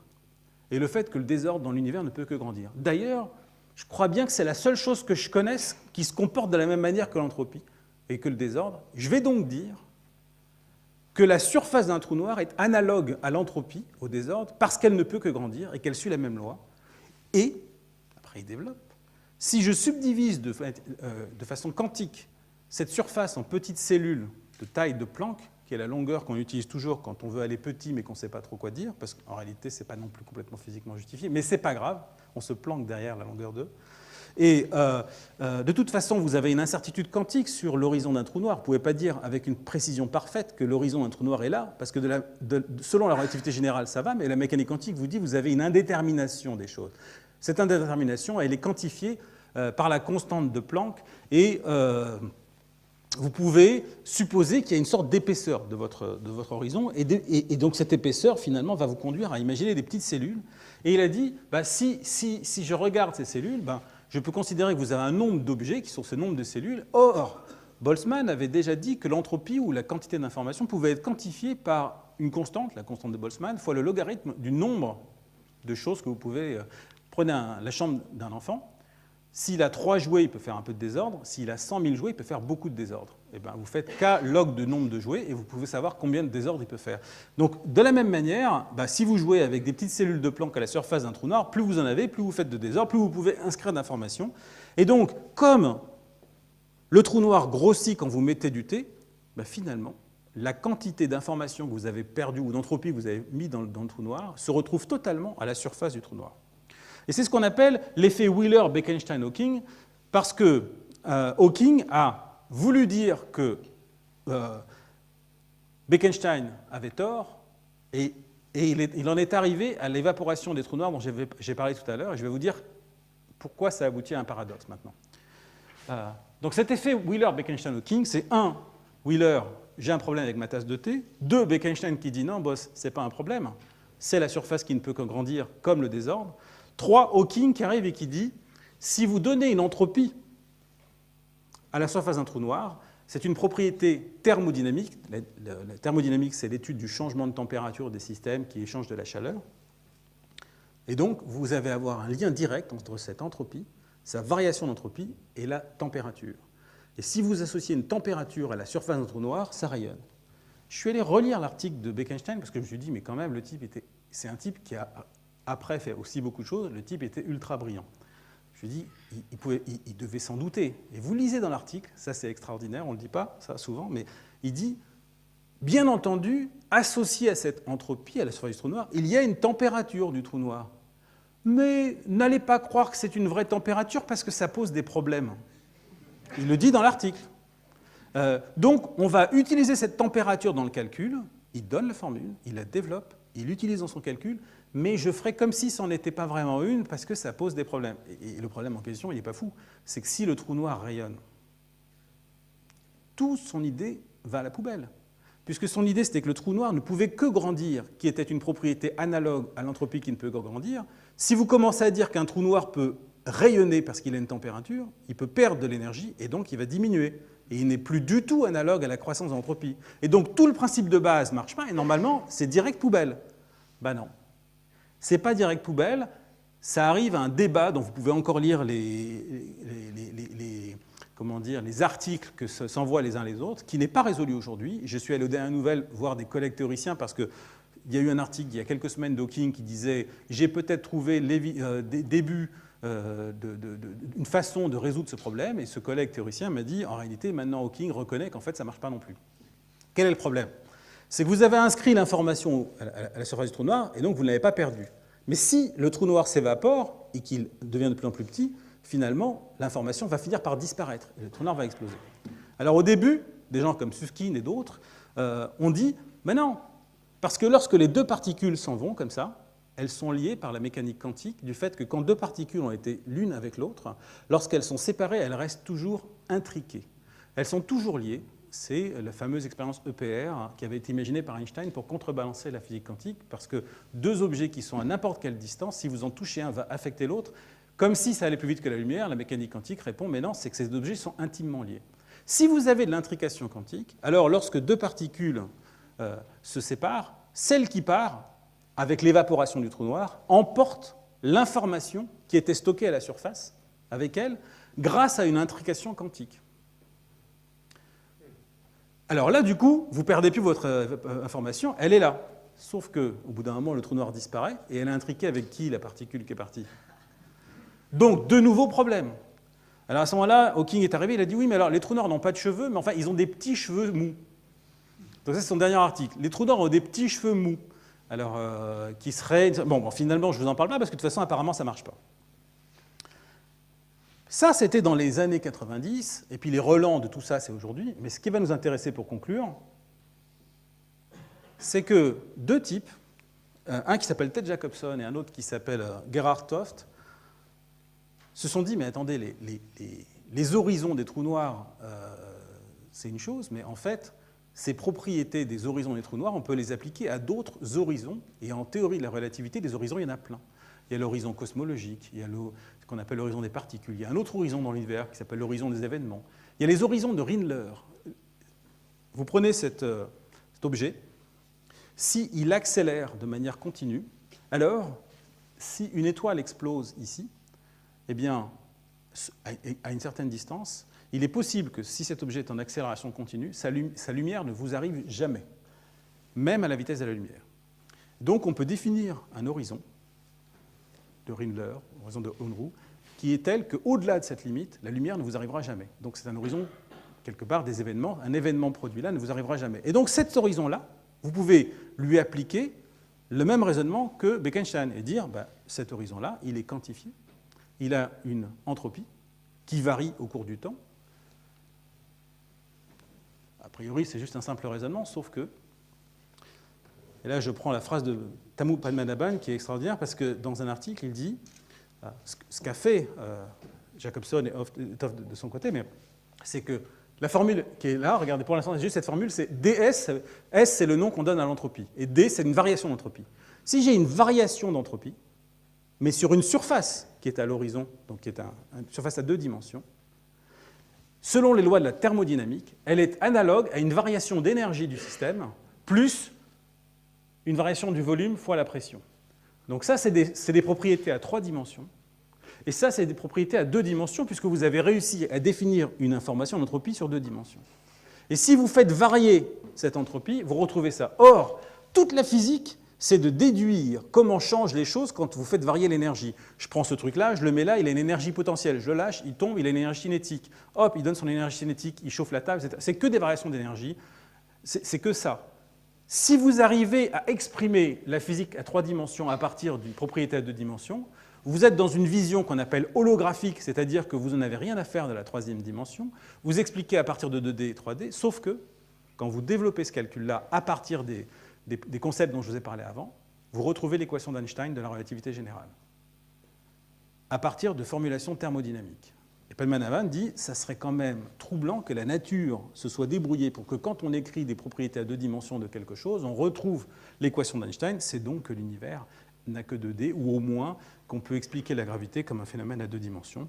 et le fait que le désordre dans l'univers ne peut que grandir. D'ailleurs, je crois bien que c'est la seule chose que je connaisse qui se comporte de la même manière que l'entropie et que le désordre. Je vais donc dire que la surface d'un trou noir est analogue à l'entropie, au désordre, parce qu'elle ne peut que grandir et qu'elle suit la même loi. Et, après il développe, si je subdivise de façon quantique cette surface en petites cellules de taille de Planck, qui est la longueur qu'on utilise toujours quand on veut aller petit mais qu'on ne sait pas trop quoi dire, parce qu'en réalité, ce n'est pas non plus complètement physiquement justifié, mais ce n'est pas grave, on se planque derrière la longueur 2. Et de toute façon, vous avez une incertitude quantique sur l'horizon d'un trou noir. Vous ne pouvez pas dire avec une précision parfaite que l'horizon d'un trou noir est là, parce que selon la relativité générale, ça va, mais la mécanique quantique vous dit que vous avez une indétermination des choses. Cette indétermination, elle est quantifiée par la constante de Planck, et vous pouvez supposer qu'il y a une sorte d'épaisseur de votre horizon, et donc cette épaisseur, finalement, va vous conduire à imaginer des petites cellules. Et il a dit, si je regarde ces cellules, je peux considérer que vous avez un nombre d'objets qui sont ce nombre de cellules. Or, Boltzmann avait déjà dit que l'entropie ou la quantité d'information pouvait être quantifiée par une constante, la constante de Boltzmann, fois le logarithme du nombre de choses que vous pouvez... Prenez la chambre d'un enfant. S'il a 3 jouets, il peut faire un peu de désordre. S'il a 100 000 jouets, il peut faire beaucoup de désordre. Et vous faites K log de nombre de jouets et vous pouvez savoir combien de désordre il peut faire. Donc, de la même manière, si vous jouez avec des petites cellules de Planck à la surface d'un trou noir, plus vous en avez, plus vous faites de désordre, plus vous pouvez inscrire d'informations. Et donc, comme le trou noir grossit quand vous mettez du thé, finalement, la quantité d'informations que vous avez perdues ou d'entropie que vous avez mis dans le trou noir se retrouve totalement à la surface du trou noir. Et c'est ce qu'on appelle l'effet Wheeler-Bekenstein-Hawking, parce que Hawking a voulu dire que Bekenstein avait tort, et il en est arrivé à l'évaporation des trous noirs dont j'ai parlé tout à l'heure, et je vais vous dire pourquoi ça aboutit à un paradoxe maintenant. Donc cet effet Wheeler-Bekenstein-Hawking, c'est 1, Wheeler, j'ai un problème avec ma tasse de thé, 2, Bekenstein qui dit non, boss, c'est pas un problème, c'est la surface qui ne peut que grandir comme le désordre, 3, Hawking qui arrive et qui dit si vous donnez une entropie à la surface d'un trou noir, c'est une propriété thermodynamique. La thermodynamique, c'est l'étude du changement de température des systèmes qui échangent de la chaleur. Et donc, vous allez avoir un lien direct entre cette entropie, sa variation d'entropie, et la température. Et si vous associez une température à la surface d'un trou noir, ça rayonne. Je suis allé relire l'article de Bekenstein parce que je me suis dit, mais quand même, c'est un type qui a après fait aussi beaucoup de choses, le type était ultra brillant. Je me dis, il devait s'en douter. Et vous lisez dans l'article, ça c'est extraordinaire, on ne le dit pas, ça souvent, mais il dit, bien entendu, associé à cette entropie, à la surface du trou noir, il y a une température du trou noir. Mais n'allez pas croire que c'est une vraie température parce que ça pose des problèmes. Il le dit dans l'article. Donc, on va utiliser cette température dans le calcul, il donne la formule, il la développe, il l'utilise dans son calcul, mais je ferai comme si ça n'en était pas vraiment une parce que ça pose des problèmes. Et le problème en question, il n'est pas fou, c'est que si le trou noir rayonne, toute son idée va à la poubelle. Puisque son idée, c'était que le trou noir ne pouvait que grandir, qui était une propriété analogue à l'entropie qui ne peut que grandir. Si vous commencez à dire qu'un trou noir peut rayonner parce qu'il a une température, il peut perdre de l'énergie et donc il va diminuer. Et il n'est plus du tout analogue à la croissance de l'entropie. Et donc tout le principe de base ne marche pas et normalement, c'est direct poubelle. Ben non. Ce n'est pas direct poubelle. Ça arrive à un débat dont vous pouvez encore lire les articles que s'envoient les uns les autres, qui n'est pas résolu aujourd'hui. Je suis allé aux dernières nouvelles voir des collègues théoriciens parce qu'il y a eu un article il y a quelques semaines d'Hawking qui disait « J'ai peut-être trouvé des débuts une façon de résoudre ce problème ». Et ce collègue théoricien m'a dit « En réalité, maintenant Hawking reconnaît qu'en fait, ça ne marche pas non plus ». Quel est le problème? C'est que vous avez inscrit l'information à la surface du trou noir et donc vous ne l'avez pas perdue. Mais si le trou noir s'évapore et qu'il devient de plus en plus petit, finalement, l'information va finir par disparaître et le trou noir va exploser. Alors au début, des gens comme Susskind et d'autres ont dit « Mais non, parce que lorsque les deux particules s'en vont comme ça, elles sont liées par la mécanique quantique du fait que quand deux particules ont été l'une avec l'autre, lorsqu'elles sont séparées, elles restent toujours intriquées. Elles sont toujours liées. C'est la fameuse expérience EPR qui avait été imaginée par Einstein pour contrebalancer la physique quantique, parce que deux objets qui sont à n'importe quelle distance, si vous en touchez un, va affecter l'autre. Comme si ça allait plus vite que la lumière, la mécanique quantique répond « Mais non, c'est que ces objets sont intimement liés ». Si vous avez de l'intrication quantique, alors lorsque deux particules se séparent, celle qui part, avec l'évaporation du trou noir, emporte l'information qui était stockée à la surface avec elle grâce à une intrication quantique. Alors là, du coup, vous ne perdez plus votre information, elle est là. Sauf qu'au bout d'un moment, le trou noir disparaît et elle est intriquée avec qui, la particule qui est partie? Donc, de nouveaux problèmes. Alors à ce moment-là, Hawking est arrivé, il a dit « Oui, mais alors les trous noirs n'ont pas de cheveux, mais enfin, ils ont des petits cheveux mous. » Donc ça, c'est son dernier article. Les trous noirs ont des petits cheveux mous. Alors, qui seraient... Bon, finalement, je ne vous en parle pas parce que de toute façon, apparemment, ça ne marche pas. Ça, c'était dans les années 90, et puis les relents de tout ça, c'est aujourd'hui. Mais ce qui va nous intéresser pour conclure, c'est que deux types, un qui s'appelle Ted Jacobson et un autre qui s'appelle Gerhard Toft, se sont dit, mais attendez, les horizons des trous noirs, c'est une chose, mais en fait, ces propriétés des horizons des trous noirs, on peut les appliquer à d'autres horizons, et en théorie de la relativité, des horizons, il y en a plein. Il y a l'horizon cosmologique, il y a ce qu'on appelle l'horizon des particules, il y a un autre horizon dans l'univers qui s'appelle l'horizon des événements. Il y a les horizons de Rindler. Vous prenez cet objet, s'il accélère de manière continue, alors, si une étoile explose ici, eh bien, à une certaine distance, il est possible que si cet objet est en accélération continue, sa lumière ne vous arrive jamais, même à la vitesse de la lumière. Donc on peut définir un horizon de Rindler, horizon de Unruh, qui est tel qu'au-delà de cette limite, la lumière ne vous arrivera jamais. Donc c'est un horizon, quelque part, des événements. Un événement produit là ne vous arrivera jamais. Et donc cet horizon-là, vous pouvez lui appliquer le même raisonnement que Bekenstein et dire, cet horizon-là, il est quantifié, il a une entropie qui varie au cours du temps. A priori, c'est juste un simple raisonnement, sauf que... Et là, je prends la phrase de Tamu Padmanabhan qui est extraordinaire parce que dans un article, il dit ce qu'a fait Jacobson et Toft de son côté, mais c'est que la formule qui est là, regardez, pour l'instant, juste cette formule, c'est ds, S, c'est le nom qu'on donne à l'entropie, et D, c'est une variation d'entropie. Si j'ai une variation d'entropie, mais sur une surface qui est à l'horizon, donc qui est une surface à deux dimensions, selon les lois de la thermodynamique, elle est analogue à une variation d'énergie du système plus une variation du volume fois la pression. Donc ça, c'est des propriétés à 3 dimensions. Et ça, c'est des propriétés à 2 dimensions, puisque vous avez réussi à définir une information d'entropie sur 2 dimensions. Et si vous faites varier cette entropie, vous retrouvez ça. Or, toute la physique, c'est de déduire comment changent les choses quand vous faites varier l'énergie. Je prends ce truc-là, je le mets là, il a une énergie potentielle. Je le lâche, il tombe, il a une énergie cinétique. Hop, il donne son énergie cinétique, il chauffe la table, etc. C'est que des variations d'énergie. C'est que ça. Si vous arrivez à exprimer la physique à 3 dimensions à partir d'une propriété à 2 dimensions, vous êtes dans une vision qu'on appelle holographique, c'est-à-dire que vous n'en avez rien à faire de la 3e dimension. Vous expliquez à partir de 2D et 3D, sauf que quand vous développez ce calcul-là à partir des concepts dont je vous ai parlé avant, vous retrouvez l'équation d'Einstein de la relativité générale, à partir de formulations thermodynamiques. Et Pellman-Havan dit ça serait quand même troublant que la nature se soit débrouillée pour que quand on écrit des propriétés à 2 dimensions de quelque chose, on retrouve l'équation d'Einstein, c'est donc que l'univers n'a que 2D, ou au moins qu'on peut expliquer la gravité comme un phénomène à 2 dimensions.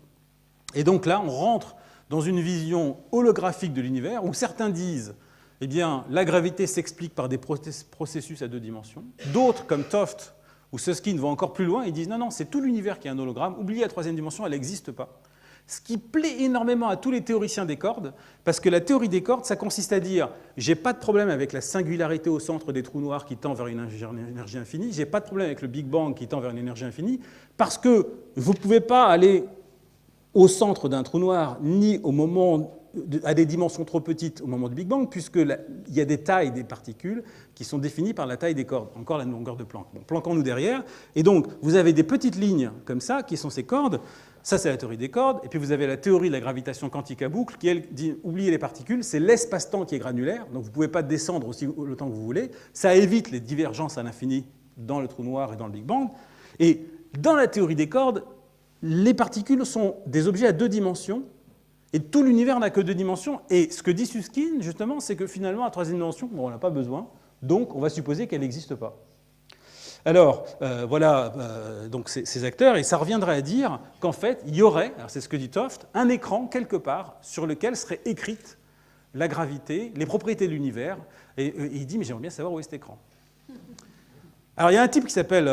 Et donc là, on rentre dans une vision holographique de l'univers, où certains disent eh bien, la gravité s'explique par des processus à 2 dimensions. D'autres, comme Toft ou Susskind, vont encore plus loin et disent non, non, c'est tout l'univers qui est un hologramme, oubliez la 3e dimension, elle n'existe pas. Ce qui plaît énormément à tous les théoriciens des cordes, parce que la théorie des cordes, ça consiste à dire j'ai pas de problème avec la singularité au centre des trous noirs qui tend vers une énergie infinie, j'ai pas de problème avec le Big Bang qui tend vers une énergie infinie, parce que vous ne pouvez pas aller au centre d'un trou noir, ni à des dimensions trop petites au moment du Big Bang, puisqu'il y a des tailles des particules qui sont définies par la taille des cordes, encore la longueur de Planck. Bon, Planckons-nous derrière, et donc vous avez des petites lignes comme ça, qui sont ces cordes. Ça, c'est la théorie des cordes. Et puis, vous avez la théorie de la gravitation quantique à boucle qui, elle, dit oubliez les particules, c'est l'espace-temps qui est granulaire, donc vous ne pouvez pas descendre aussi le temps que vous voulez. Ça évite les divergences à l'infini dans le trou noir et dans le Big Bang. Et dans la théorie des cordes, les particules sont des objets à 2 dimensions, et tout l'univers n'a que 2 dimensions. Et ce que dit Susskind, justement, c'est que finalement, à 3e dimension, bon, on n'a pas besoin, donc on va supposer qu'elle n'existe pas. Alors, voilà donc ces acteurs, et ça reviendrait à dire qu'en fait, il y aurait, c'est ce que dit Toft, un écran quelque part sur lequel serait écrite la gravité, les propriétés de l'univers, et il dit, mais j'aimerais bien savoir où est cet écran. Alors, il y a un type qui s'appelle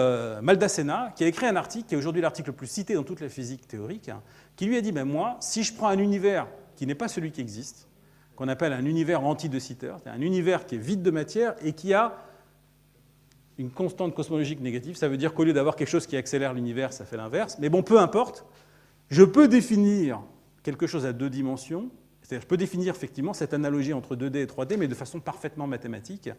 Maldacena, qui a écrit un article, qui est aujourd'hui l'article le plus cité dans toute la physique théorique, qui lui a dit, ben moi, si je prends un univers qui n'est pas celui qui existe, qu'on appelle un univers anti-de Sitter, c'est-à-dire un univers qui est vide de matière et qui a une constante cosmologique négative, ça veut dire qu'au lieu d'avoir quelque chose qui accélère l'univers, ça fait l'inverse. Mais bon, peu importe, je peux définir quelque chose à 2 dimensions, c'est-à-dire je peux définir effectivement cette analogie entre 2D et 3D, mais de façon parfaitement mathématique.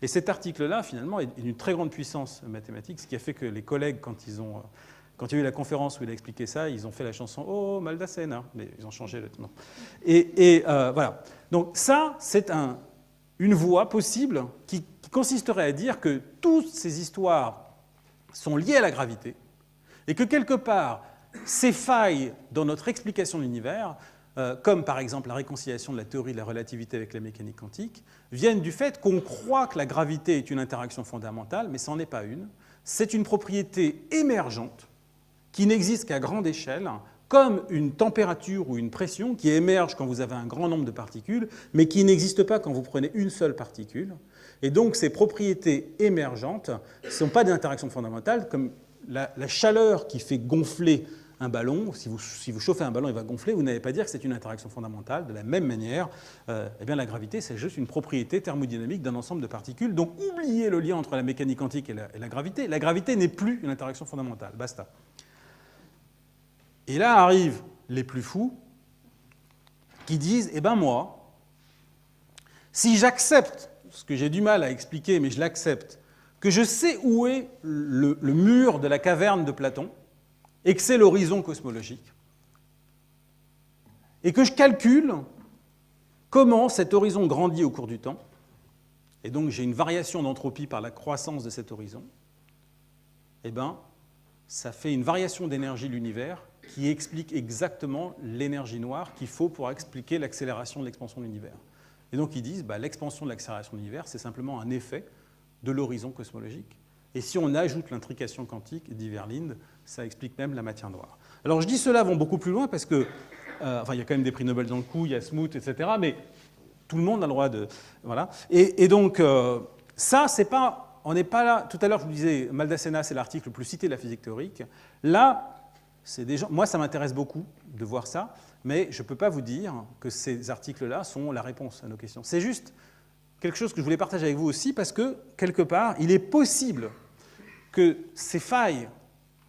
Et cet article-là, finalement, est d'une très grande puissance mathématique, ce qui a fait que les collègues, quand il y a eu la conférence où il a expliqué ça, ils ont fait la chanson « Oh, Maldacena », mais ils ont changé le nom. Et voilà. Donc ça, c'est une voie possible qui consisterait à dire que toutes ces histoires sont liées à la gravité et que quelque part, ces failles dans notre explication de l'univers, comme par exemple la réconciliation de la théorie de la relativité avec la mécanique quantique, viennent du fait qu'on croit que la gravité est une interaction fondamentale, mais ce n'en est pas une. C'est une propriété émergente qui n'existe qu'à grande échelle, comme une température ou une pression qui émerge quand vous avez un grand nombre de particules, mais qui n'existe pas quand vous prenez une seule particule. Et donc, ces propriétés émergentes ne sont pas des interactions fondamentales, comme la chaleur qui fait gonfler un ballon. Si vous chauffez un ballon, il va gonfler. Vous n'allez pas dire que c'est une interaction fondamentale. De la même manière, eh bien, la gravité, c'est juste une propriété thermodynamique d'un ensemble de particules. Donc, oubliez le lien entre la mécanique quantique et la gravité. La gravité n'est plus une interaction fondamentale. Basta. Et là arrivent les plus fous qui disent « Eh bien, moi, si j'accepte ce que j'ai du mal à expliquer, mais je l'accepte, que je sais où est le mur de la caverne de Platon, et que c'est l'horizon cosmologique, et que je calcule comment cet horizon grandit au cours du temps, et donc j'ai une variation d'entropie par la croissance de cet horizon, eh bien, ça fait une variation d'énergie de l'univers qui explique exactement l'énergie noire qu'il faut pour expliquer l'accélération de l'expansion de l'univers. Et donc ils disent, l'expansion de l'accélération de l'univers, c'est simplement un effet de l'horizon cosmologique. Et si on ajoute l'intrication quantique, dit Verlinde, ça explique même la matière noire. Alors je dis cela vont beaucoup plus loin parce que, il y a quand même des prix Nobel dans le coup, il y a Smoot, etc. Mais tout le monde a le droit de... Voilà. Et donc, ça, c'est pas... On n'est pas là... Tout à l'heure, je vous disais, Maldacena, c'est l'article le plus cité de la physique théorique. Là, c'est des gens... Moi, ça m'intéresse beaucoup de voir ça, mais je ne peux pas vous dire que ces articles-là sont la réponse à nos questions. C'est juste quelque chose que je voulais partager avec vous aussi, parce que, quelque part, il est possible que ces failles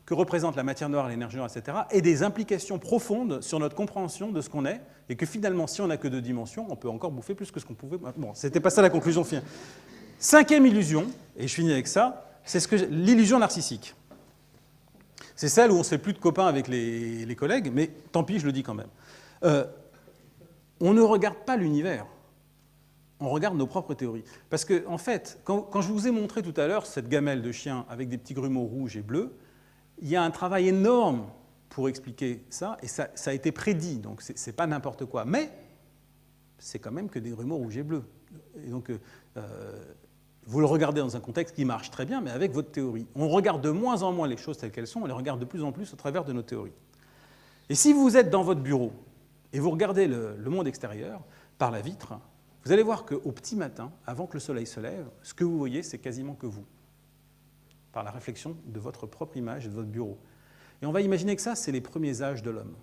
que représente la matière noire, l'énergie noire, etc., aient des implications profondes sur notre compréhension de ce qu'on est, et que finalement, si on n'a que 2 dimensions, on peut encore bouffer plus que ce qu'on pouvait... Bon, c'était pas ça la conclusion finale. 5e illusion, et je finis avec ça, c'est l'illusion narcissique. C'est celle où on ne se fait plus de copains avec les collègues, mais tant pis, je le dis quand même. On ne regarde pas l'univers, on regarde nos propres théories. Parce que, en fait, quand je vous ai montré tout à l'heure cette gamelle de chien avec des petits grumeaux rouges et bleus, il y a un travail énorme pour expliquer ça, et ça a été prédit, donc c'est pas n'importe quoi, mais c'est quand même que des grumeaux rouges et bleus. Et donc, vous le regardez dans un contexte qui marche très bien, mais avec votre théorie. On regarde de moins en moins les choses telles qu'elles sont, on les regarde de plus en plus au travers de nos théories. Et si vous êtes dans votre bureau et vous regardez le monde extérieur par la vitre, vous allez voir qu'au petit matin, avant que le soleil se lève, ce que vous voyez, c'est quasiment que vous, par la réflexion de votre propre image et de votre bureau. Et on va imaginer que ça, c'est les premiers âges de l'homme,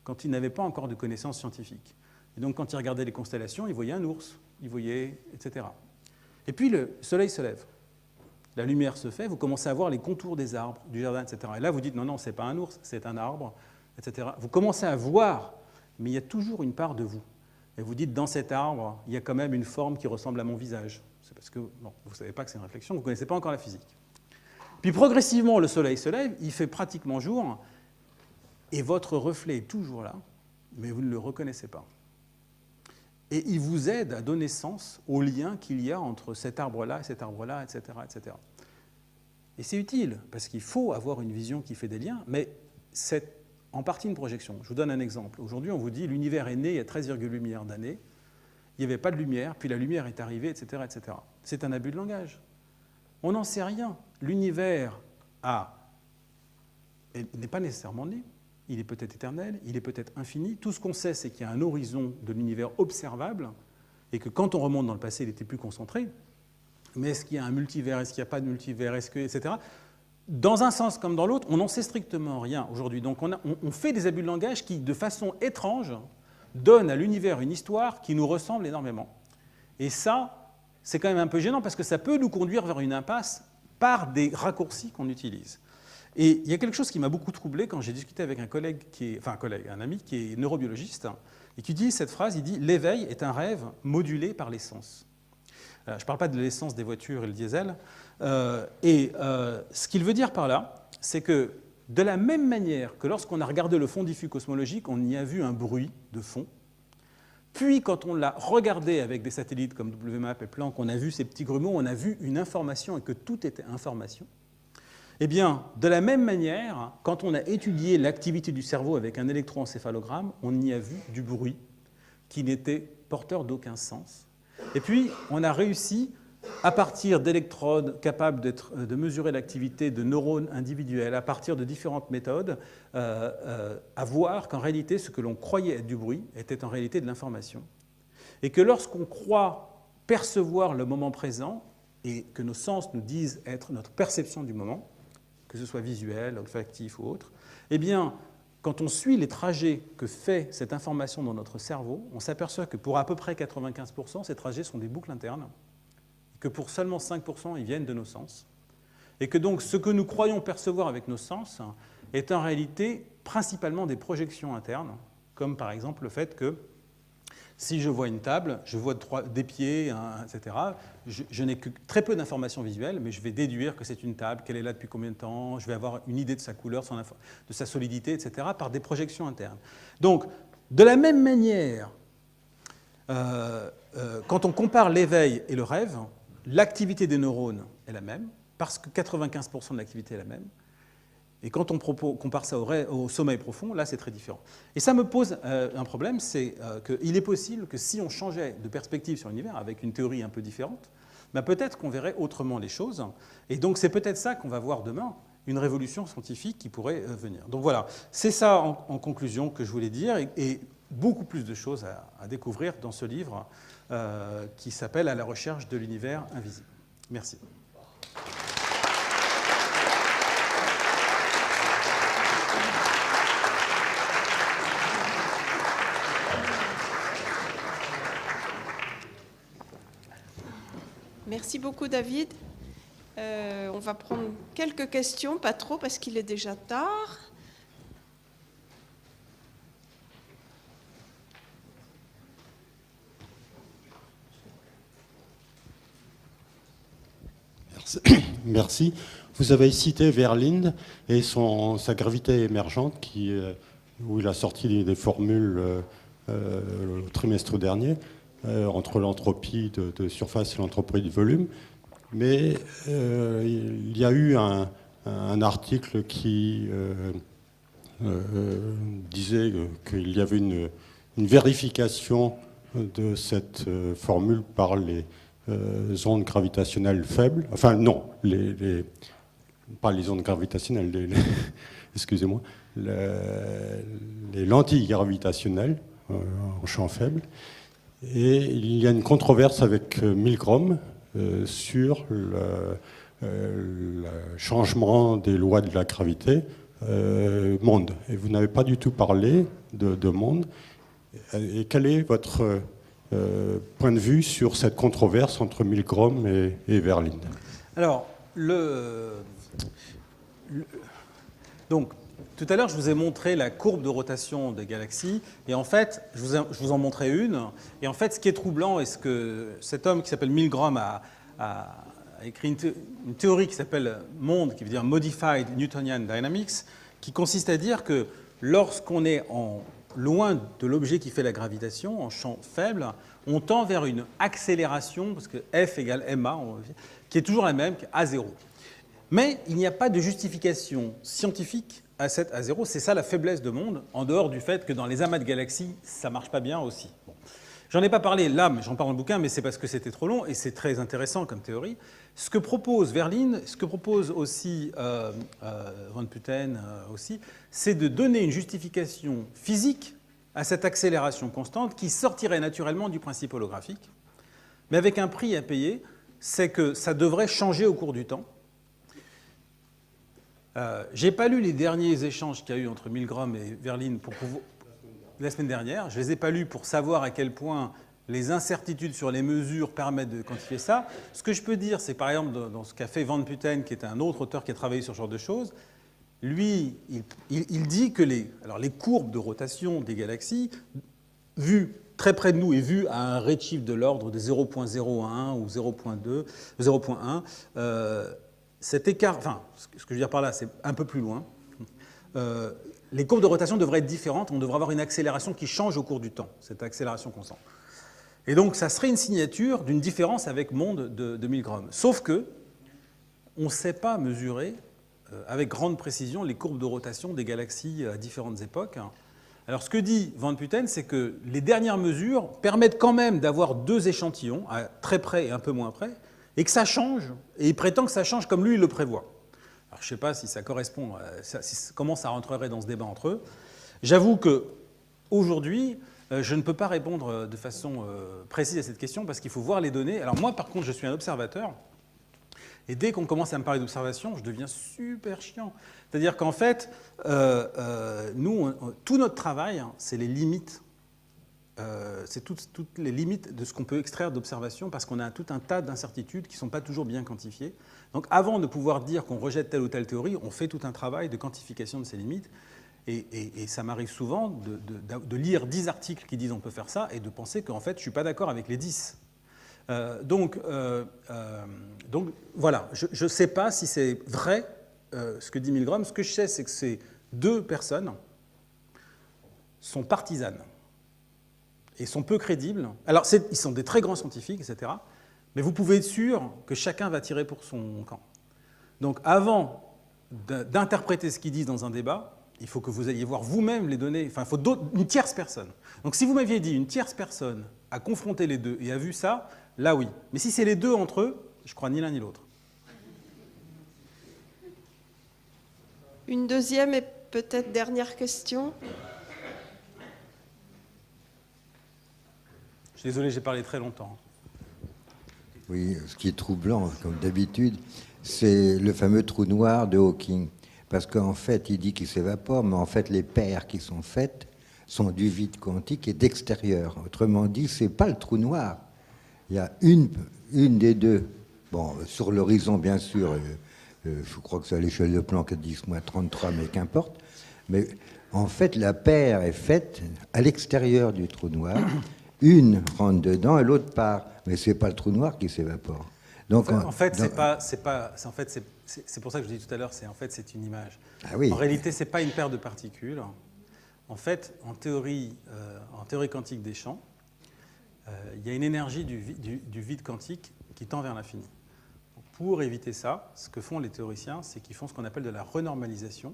quand il n'avait pas encore de connaissances scientifiques. Et donc, quand il regardait les constellations, il voyait un ours, il voyait, etc. Et puis, le soleil se lève. La lumière se fait, vous commencez à voir les contours des arbres, du jardin, etc. Et là, vous dites, non, non, ce n'est pas un ours, c'est un arbre, etc. Vous commencez à voir, mais il y a toujours une part de vous. Et vous dites, dans cet arbre, il y a quand même une forme qui ressemble à mon visage. C'est parce que bon, vous ne savez pas que c'est une réflexion, vous ne connaissez pas encore la physique. Puis progressivement, le soleil se lève, il fait pratiquement jour, et votre reflet est toujours là, mais vous ne le reconnaissez pas. Et il vous aide à donner sens au lien qu'il y a entre cet arbre-là, etc., etc. Et c'est utile, parce qu'il faut avoir une vision qui fait des liens, mais c'est en partie une projection. Je vous donne un exemple. Aujourd'hui, on vous dit l'univers est né il y a 13,8 milliards d'années, il n'y avait pas de lumière, puis la lumière est arrivée, etc., etc. C'est un abus de langage. On n'en sait rien. L'univers n'est pas nécessairement né. Il est peut-être éternel, il est peut-être infini. Tout ce qu'on sait, c'est qu'il y a un horizon de l'univers observable et que quand on remonte dans le passé, il était plus concentré. Mais est-ce qu'il y a un multivers, est-ce qu'il n'y a pas de multivers, etc. Dans un sens comme dans l'autre, on n'en sait strictement rien aujourd'hui. Donc on fait des abus de langage qui, de façon étrange, donnent à l'univers une histoire qui nous ressemble énormément. Et ça, c'est quand même un peu gênant parce que ça peut nous conduire vers une impasse par des raccourcis qu'on utilise. Et il y a quelque chose qui m'a beaucoup troublé quand j'ai discuté avec un ami qui est neurobiologiste et qui dit cette phrase, il dit « L'éveil est un rêve modulé par les sens ». Je ne parle pas de l'essence des voitures et le diesel. Ce qu'il veut dire par là, c'est que de la même manière que lorsqu'on a regardé le fond diffus cosmologique, on y a vu un bruit de fond, puis quand on l'a regardé avec des satellites comme WMAP et Planck, on a vu ces petits grumeaux, on a vu une information et que tout était information. Eh bien, de la même manière, quand on a étudié l'activité du cerveau avec un électroencéphalogramme, on y a vu du bruit qui n'était porteur d'aucun sens. Et puis, on a réussi, à partir d'électrodes capables de mesurer l'activité de neurones individuels, à partir de différentes méthodes, à voir qu'en réalité, ce que l'on croyait être du bruit était en réalité de l'information. Et que lorsqu'on croit percevoir le moment présent, et que nos sens nous disent être notre perception du moment, que ce soit visuel, olfactif ou autre, eh bien, quand on suit les trajets que fait cette information dans notre cerveau, on s'aperçoit que pour à peu près 95%, ces trajets sont des boucles internes, que pour seulement 5%, ils viennent de nos sens, et que donc ce que nous croyons percevoir avec nos sens est en réalité principalement des projections internes, comme par exemple le fait que si je vois une table, je vois des pieds, etc. Je n'ai que très peu d'informations visuelles, mais je vais déduire que c'est une table, qu'elle est là depuis combien de temps, je vais avoir une idée de sa couleur, de sa solidité, etc., par des projections internes. Donc, de la même manière, quand on compare l'éveil et le rêve, l'activité des neurones est la même, parce que 95% de l'activité est la même. Et quand on compare ça au sommeil profond, là, c'est très différent. Et ça me pose un problème, c'est qu'il est possible que si on changeait de perspective sur l'univers, avec une théorie un peu différente, ben peut-être qu'on verrait autrement les choses. Et donc, c'est peut-être ça qu'on va voir demain, une révolution scientifique qui pourrait venir. Donc voilà, c'est ça en conclusion que je voulais dire, et beaucoup plus de choses à découvrir dans ce livre qui s'appelle « À la recherche de l'univers invisible ». Merci. Merci beaucoup, David. On va prendre quelques questions, pas trop parce qu'il est déjà tard. Merci. Vous avez cité Verlinde et sa gravité émergente où il a sorti des formules le trimestre dernier. Entre l'entropie de surface et l'entropie de volume. Mais il y a eu un article qui disait qu'il y avait une vérification de cette formule par les ondes gravitationnelles faibles. Enfin, non, pas les ondes gravitationnelles, excusez-moi, les lentilles gravitationnelles en champ faible. Et il y a une controverse avec Milgrom sur le changement des lois de la gravité monde. Et vous n'avez pas du tout parlé de monde. Et quel est votre point de vue sur cette controverse entre Milgrom et Verlinde? Alors, donc, tout à l'heure, je vous ai montré la courbe de rotation des galaxies, et en fait, je vous en montrais une, et en fait, ce qui est troublant, et ce que cet homme qui s'appelle Milgrom a écrit une théorie qui s'appelle monde, qui veut dire Modified Newtonian Dynamics, qui consiste à dire que lorsqu'on est loin de l'objet qui fait la gravitation, en champ faible, on tend vers une accélération, parce que F égale ma, qui est toujours la même qu'à 0. Mais il n'y a pas de justification scientifique à cette A0, c'est ça la faiblesse de monde, en dehors du fait que dans les amas de galaxies, ça ne marche pas bien aussi. Bon. J'en ai pas parlé là, mais j'en parle dans le bouquin, mais c'est parce que c'était trop long et c'est très intéressant comme théorie. Ce que propose Verlinde, ce que propose aussi Van Putten aussi, c'est de donner une justification physique à cette accélération constante qui sortirait naturellement du principe holographique, mais avec un prix à payer, c'est que ça devrait changer au cours du temps. Je n'ai pas lu les derniers échanges qu'il y a eu entre Milgrom et Verlinde la semaine dernière. Je ne les ai pas lus pour savoir à quel point les incertitudes sur les mesures permettent de quantifier ça. Ce que je peux dire, c'est par exemple dans ce qu'a fait Van Putten, qui est un autre auteur qui a travaillé sur ce genre de choses, lui, il dit que les courbes de rotation des galaxies, vues très près de nous et vues à un redshift de l'ordre de 0.01 ou 0.2, 0.1, cet écart, enfin, ce que je veux dire par là, c'est un peu plus loin. Les courbes de rotation devraient être différentes. On devrait avoir une accélération qui change au cours du temps, cette accélération constante. Et donc, ça serait une signature d'une différence avec monde de Milgrom. Sauf que on ne sait pas mesurer avec grande précision les courbes de rotation des galaxies à différentes époques. Alors, ce que dit Van Putten, c'est que les dernières mesures permettent quand même d'avoir deux échantillons, à très près et un peu moins près, et que ça change, et il prétend que ça change comme lui, il le prévoit. Alors, je ne sais pas si ça correspond, comment ça rentrerait dans ce débat entre eux. J'avoue qu'aujourd'hui, je ne peux pas répondre de façon précise à cette question, parce qu'il faut voir les données. Alors moi, par contre, je suis un observateur, et dès qu'on commence à me parler d'observation, je deviens super chiant. C'est-à-dire qu'en fait, nous, tout notre travail, c'est les limites. C'est toutes les limites de ce qu'on peut extraire d'observation parce qu'on a tout un tas d'incertitudes qui ne sont pas toujours bien quantifiées. Donc avant de pouvoir dire qu'on rejette telle ou telle théorie, on fait tout un travail de quantification de ces limites. Et ça m'arrive souvent de lire 10 articles qui disent on peut faire ça et de penser qu'en fait je ne suis pas d'accord avec les 10. Donc voilà, je ne sais pas si c'est vrai ce que dit Milgrom. Ce que je sais, c'est que ces deux personnes sont partisanes. Et sont peu crédibles. Alors, ils sont des très grands scientifiques, etc. Mais vous pouvez être sûr que chacun va tirer pour son camp. Donc, avant d'interpréter ce qu'ils disent dans un débat, il faut que vous alliez voir vous-même les données. Enfin, il faut une tierce personne. Donc, si vous m'aviez dit une tierce personne a confronté les deux et a vu ça, là, oui. Mais si c'est les deux entre eux, je crois ni l'un ni l'autre. Une deuxième et peut-être dernière question. Je suis désolé, j'ai parlé très longtemps. Oui, ce qui est troublant, comme d'habitude, c'est le fameux trou noir de Hawking. Parce qu'en fait, il dit qu'il s'évapore, mais en fait, les paires qui sont faites sont du vide quantique et d'extérieur. Autrement dit, ce n'est pas le trou noir. Il y a une des deux. Bon, sur l'horizon, bien sûr, je crois que c'est à l'échelle de Planck 10-33, mais qu'importe. Mais en fait, la paire est faite à l'extérieur du trou noir. Une rentre dedans et l'autre part. Mais ce n'est pas le trou noir qui s'évapore. Donc, en fait, c'est pour ça que je dis tout à l'heure, c'est une image. Ah oui. En réalité, ce n'est pas une paire de particules. En fait, en théorie quantique des champs, il y a une énergie du vide quantique qui tend vers l'infini. Pour éviter ça, ce que font les théoriciens, c'est qu'ils font ce qu'on appelle de la renormalisation.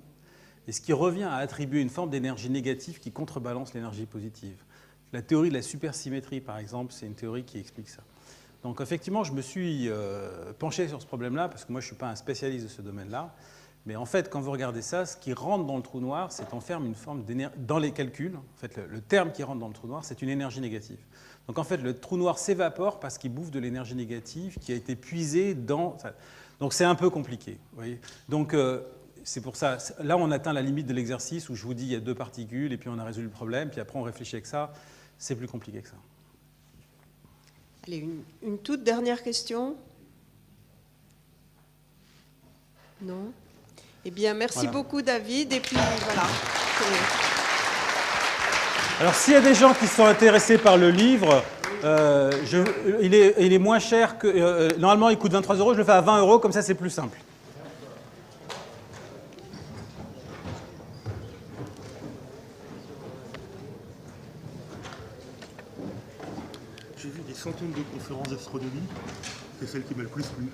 et ce qui revient à attribuer une forme d'énergie négative qui contrebalance l'énergie positive. La théorie de la supersymétrie, par exemple, c'est une théorie qui explique ça. Donc effectivement, je me suis penché sur ce problème-là, parce que moi je ne suis pas un spécialiste de ce domaine-là, mais en fait, quand vous regardez ça, ce qui rentre dans le trou noir, c'est en fait une forme d'énergie. Dans les calculs, en fait, le terme qui rentre dans le trou noir, c'est une énergie négative. Donc en fait, le trou noir s'évapore parce qu'il bouffe de l'énergie négative qui a été puisée dans... Donc c'est un peu compliqué. Vous voyez. Donc c'est pour ça, là on atteint la limite de l'exercice où je vous dis il y a 2 particules et puis on a résolu le problème, puis après on réfléchit avec ça. C'est plus compliqué que ça. Allez, une toute dernière question. Non? Eh bien, merci beaucoup, David. Et puis, voilà. Alors, s'il y a des gens qui sont intéressés par le livre, il est moins cher que... normalement, il coûte 23 €, je le fais à 20 €, comme ça, c'est plus simple. J'ai vu des centaines de conférences d'astronomie, c'est celle qui m'a le plus plu.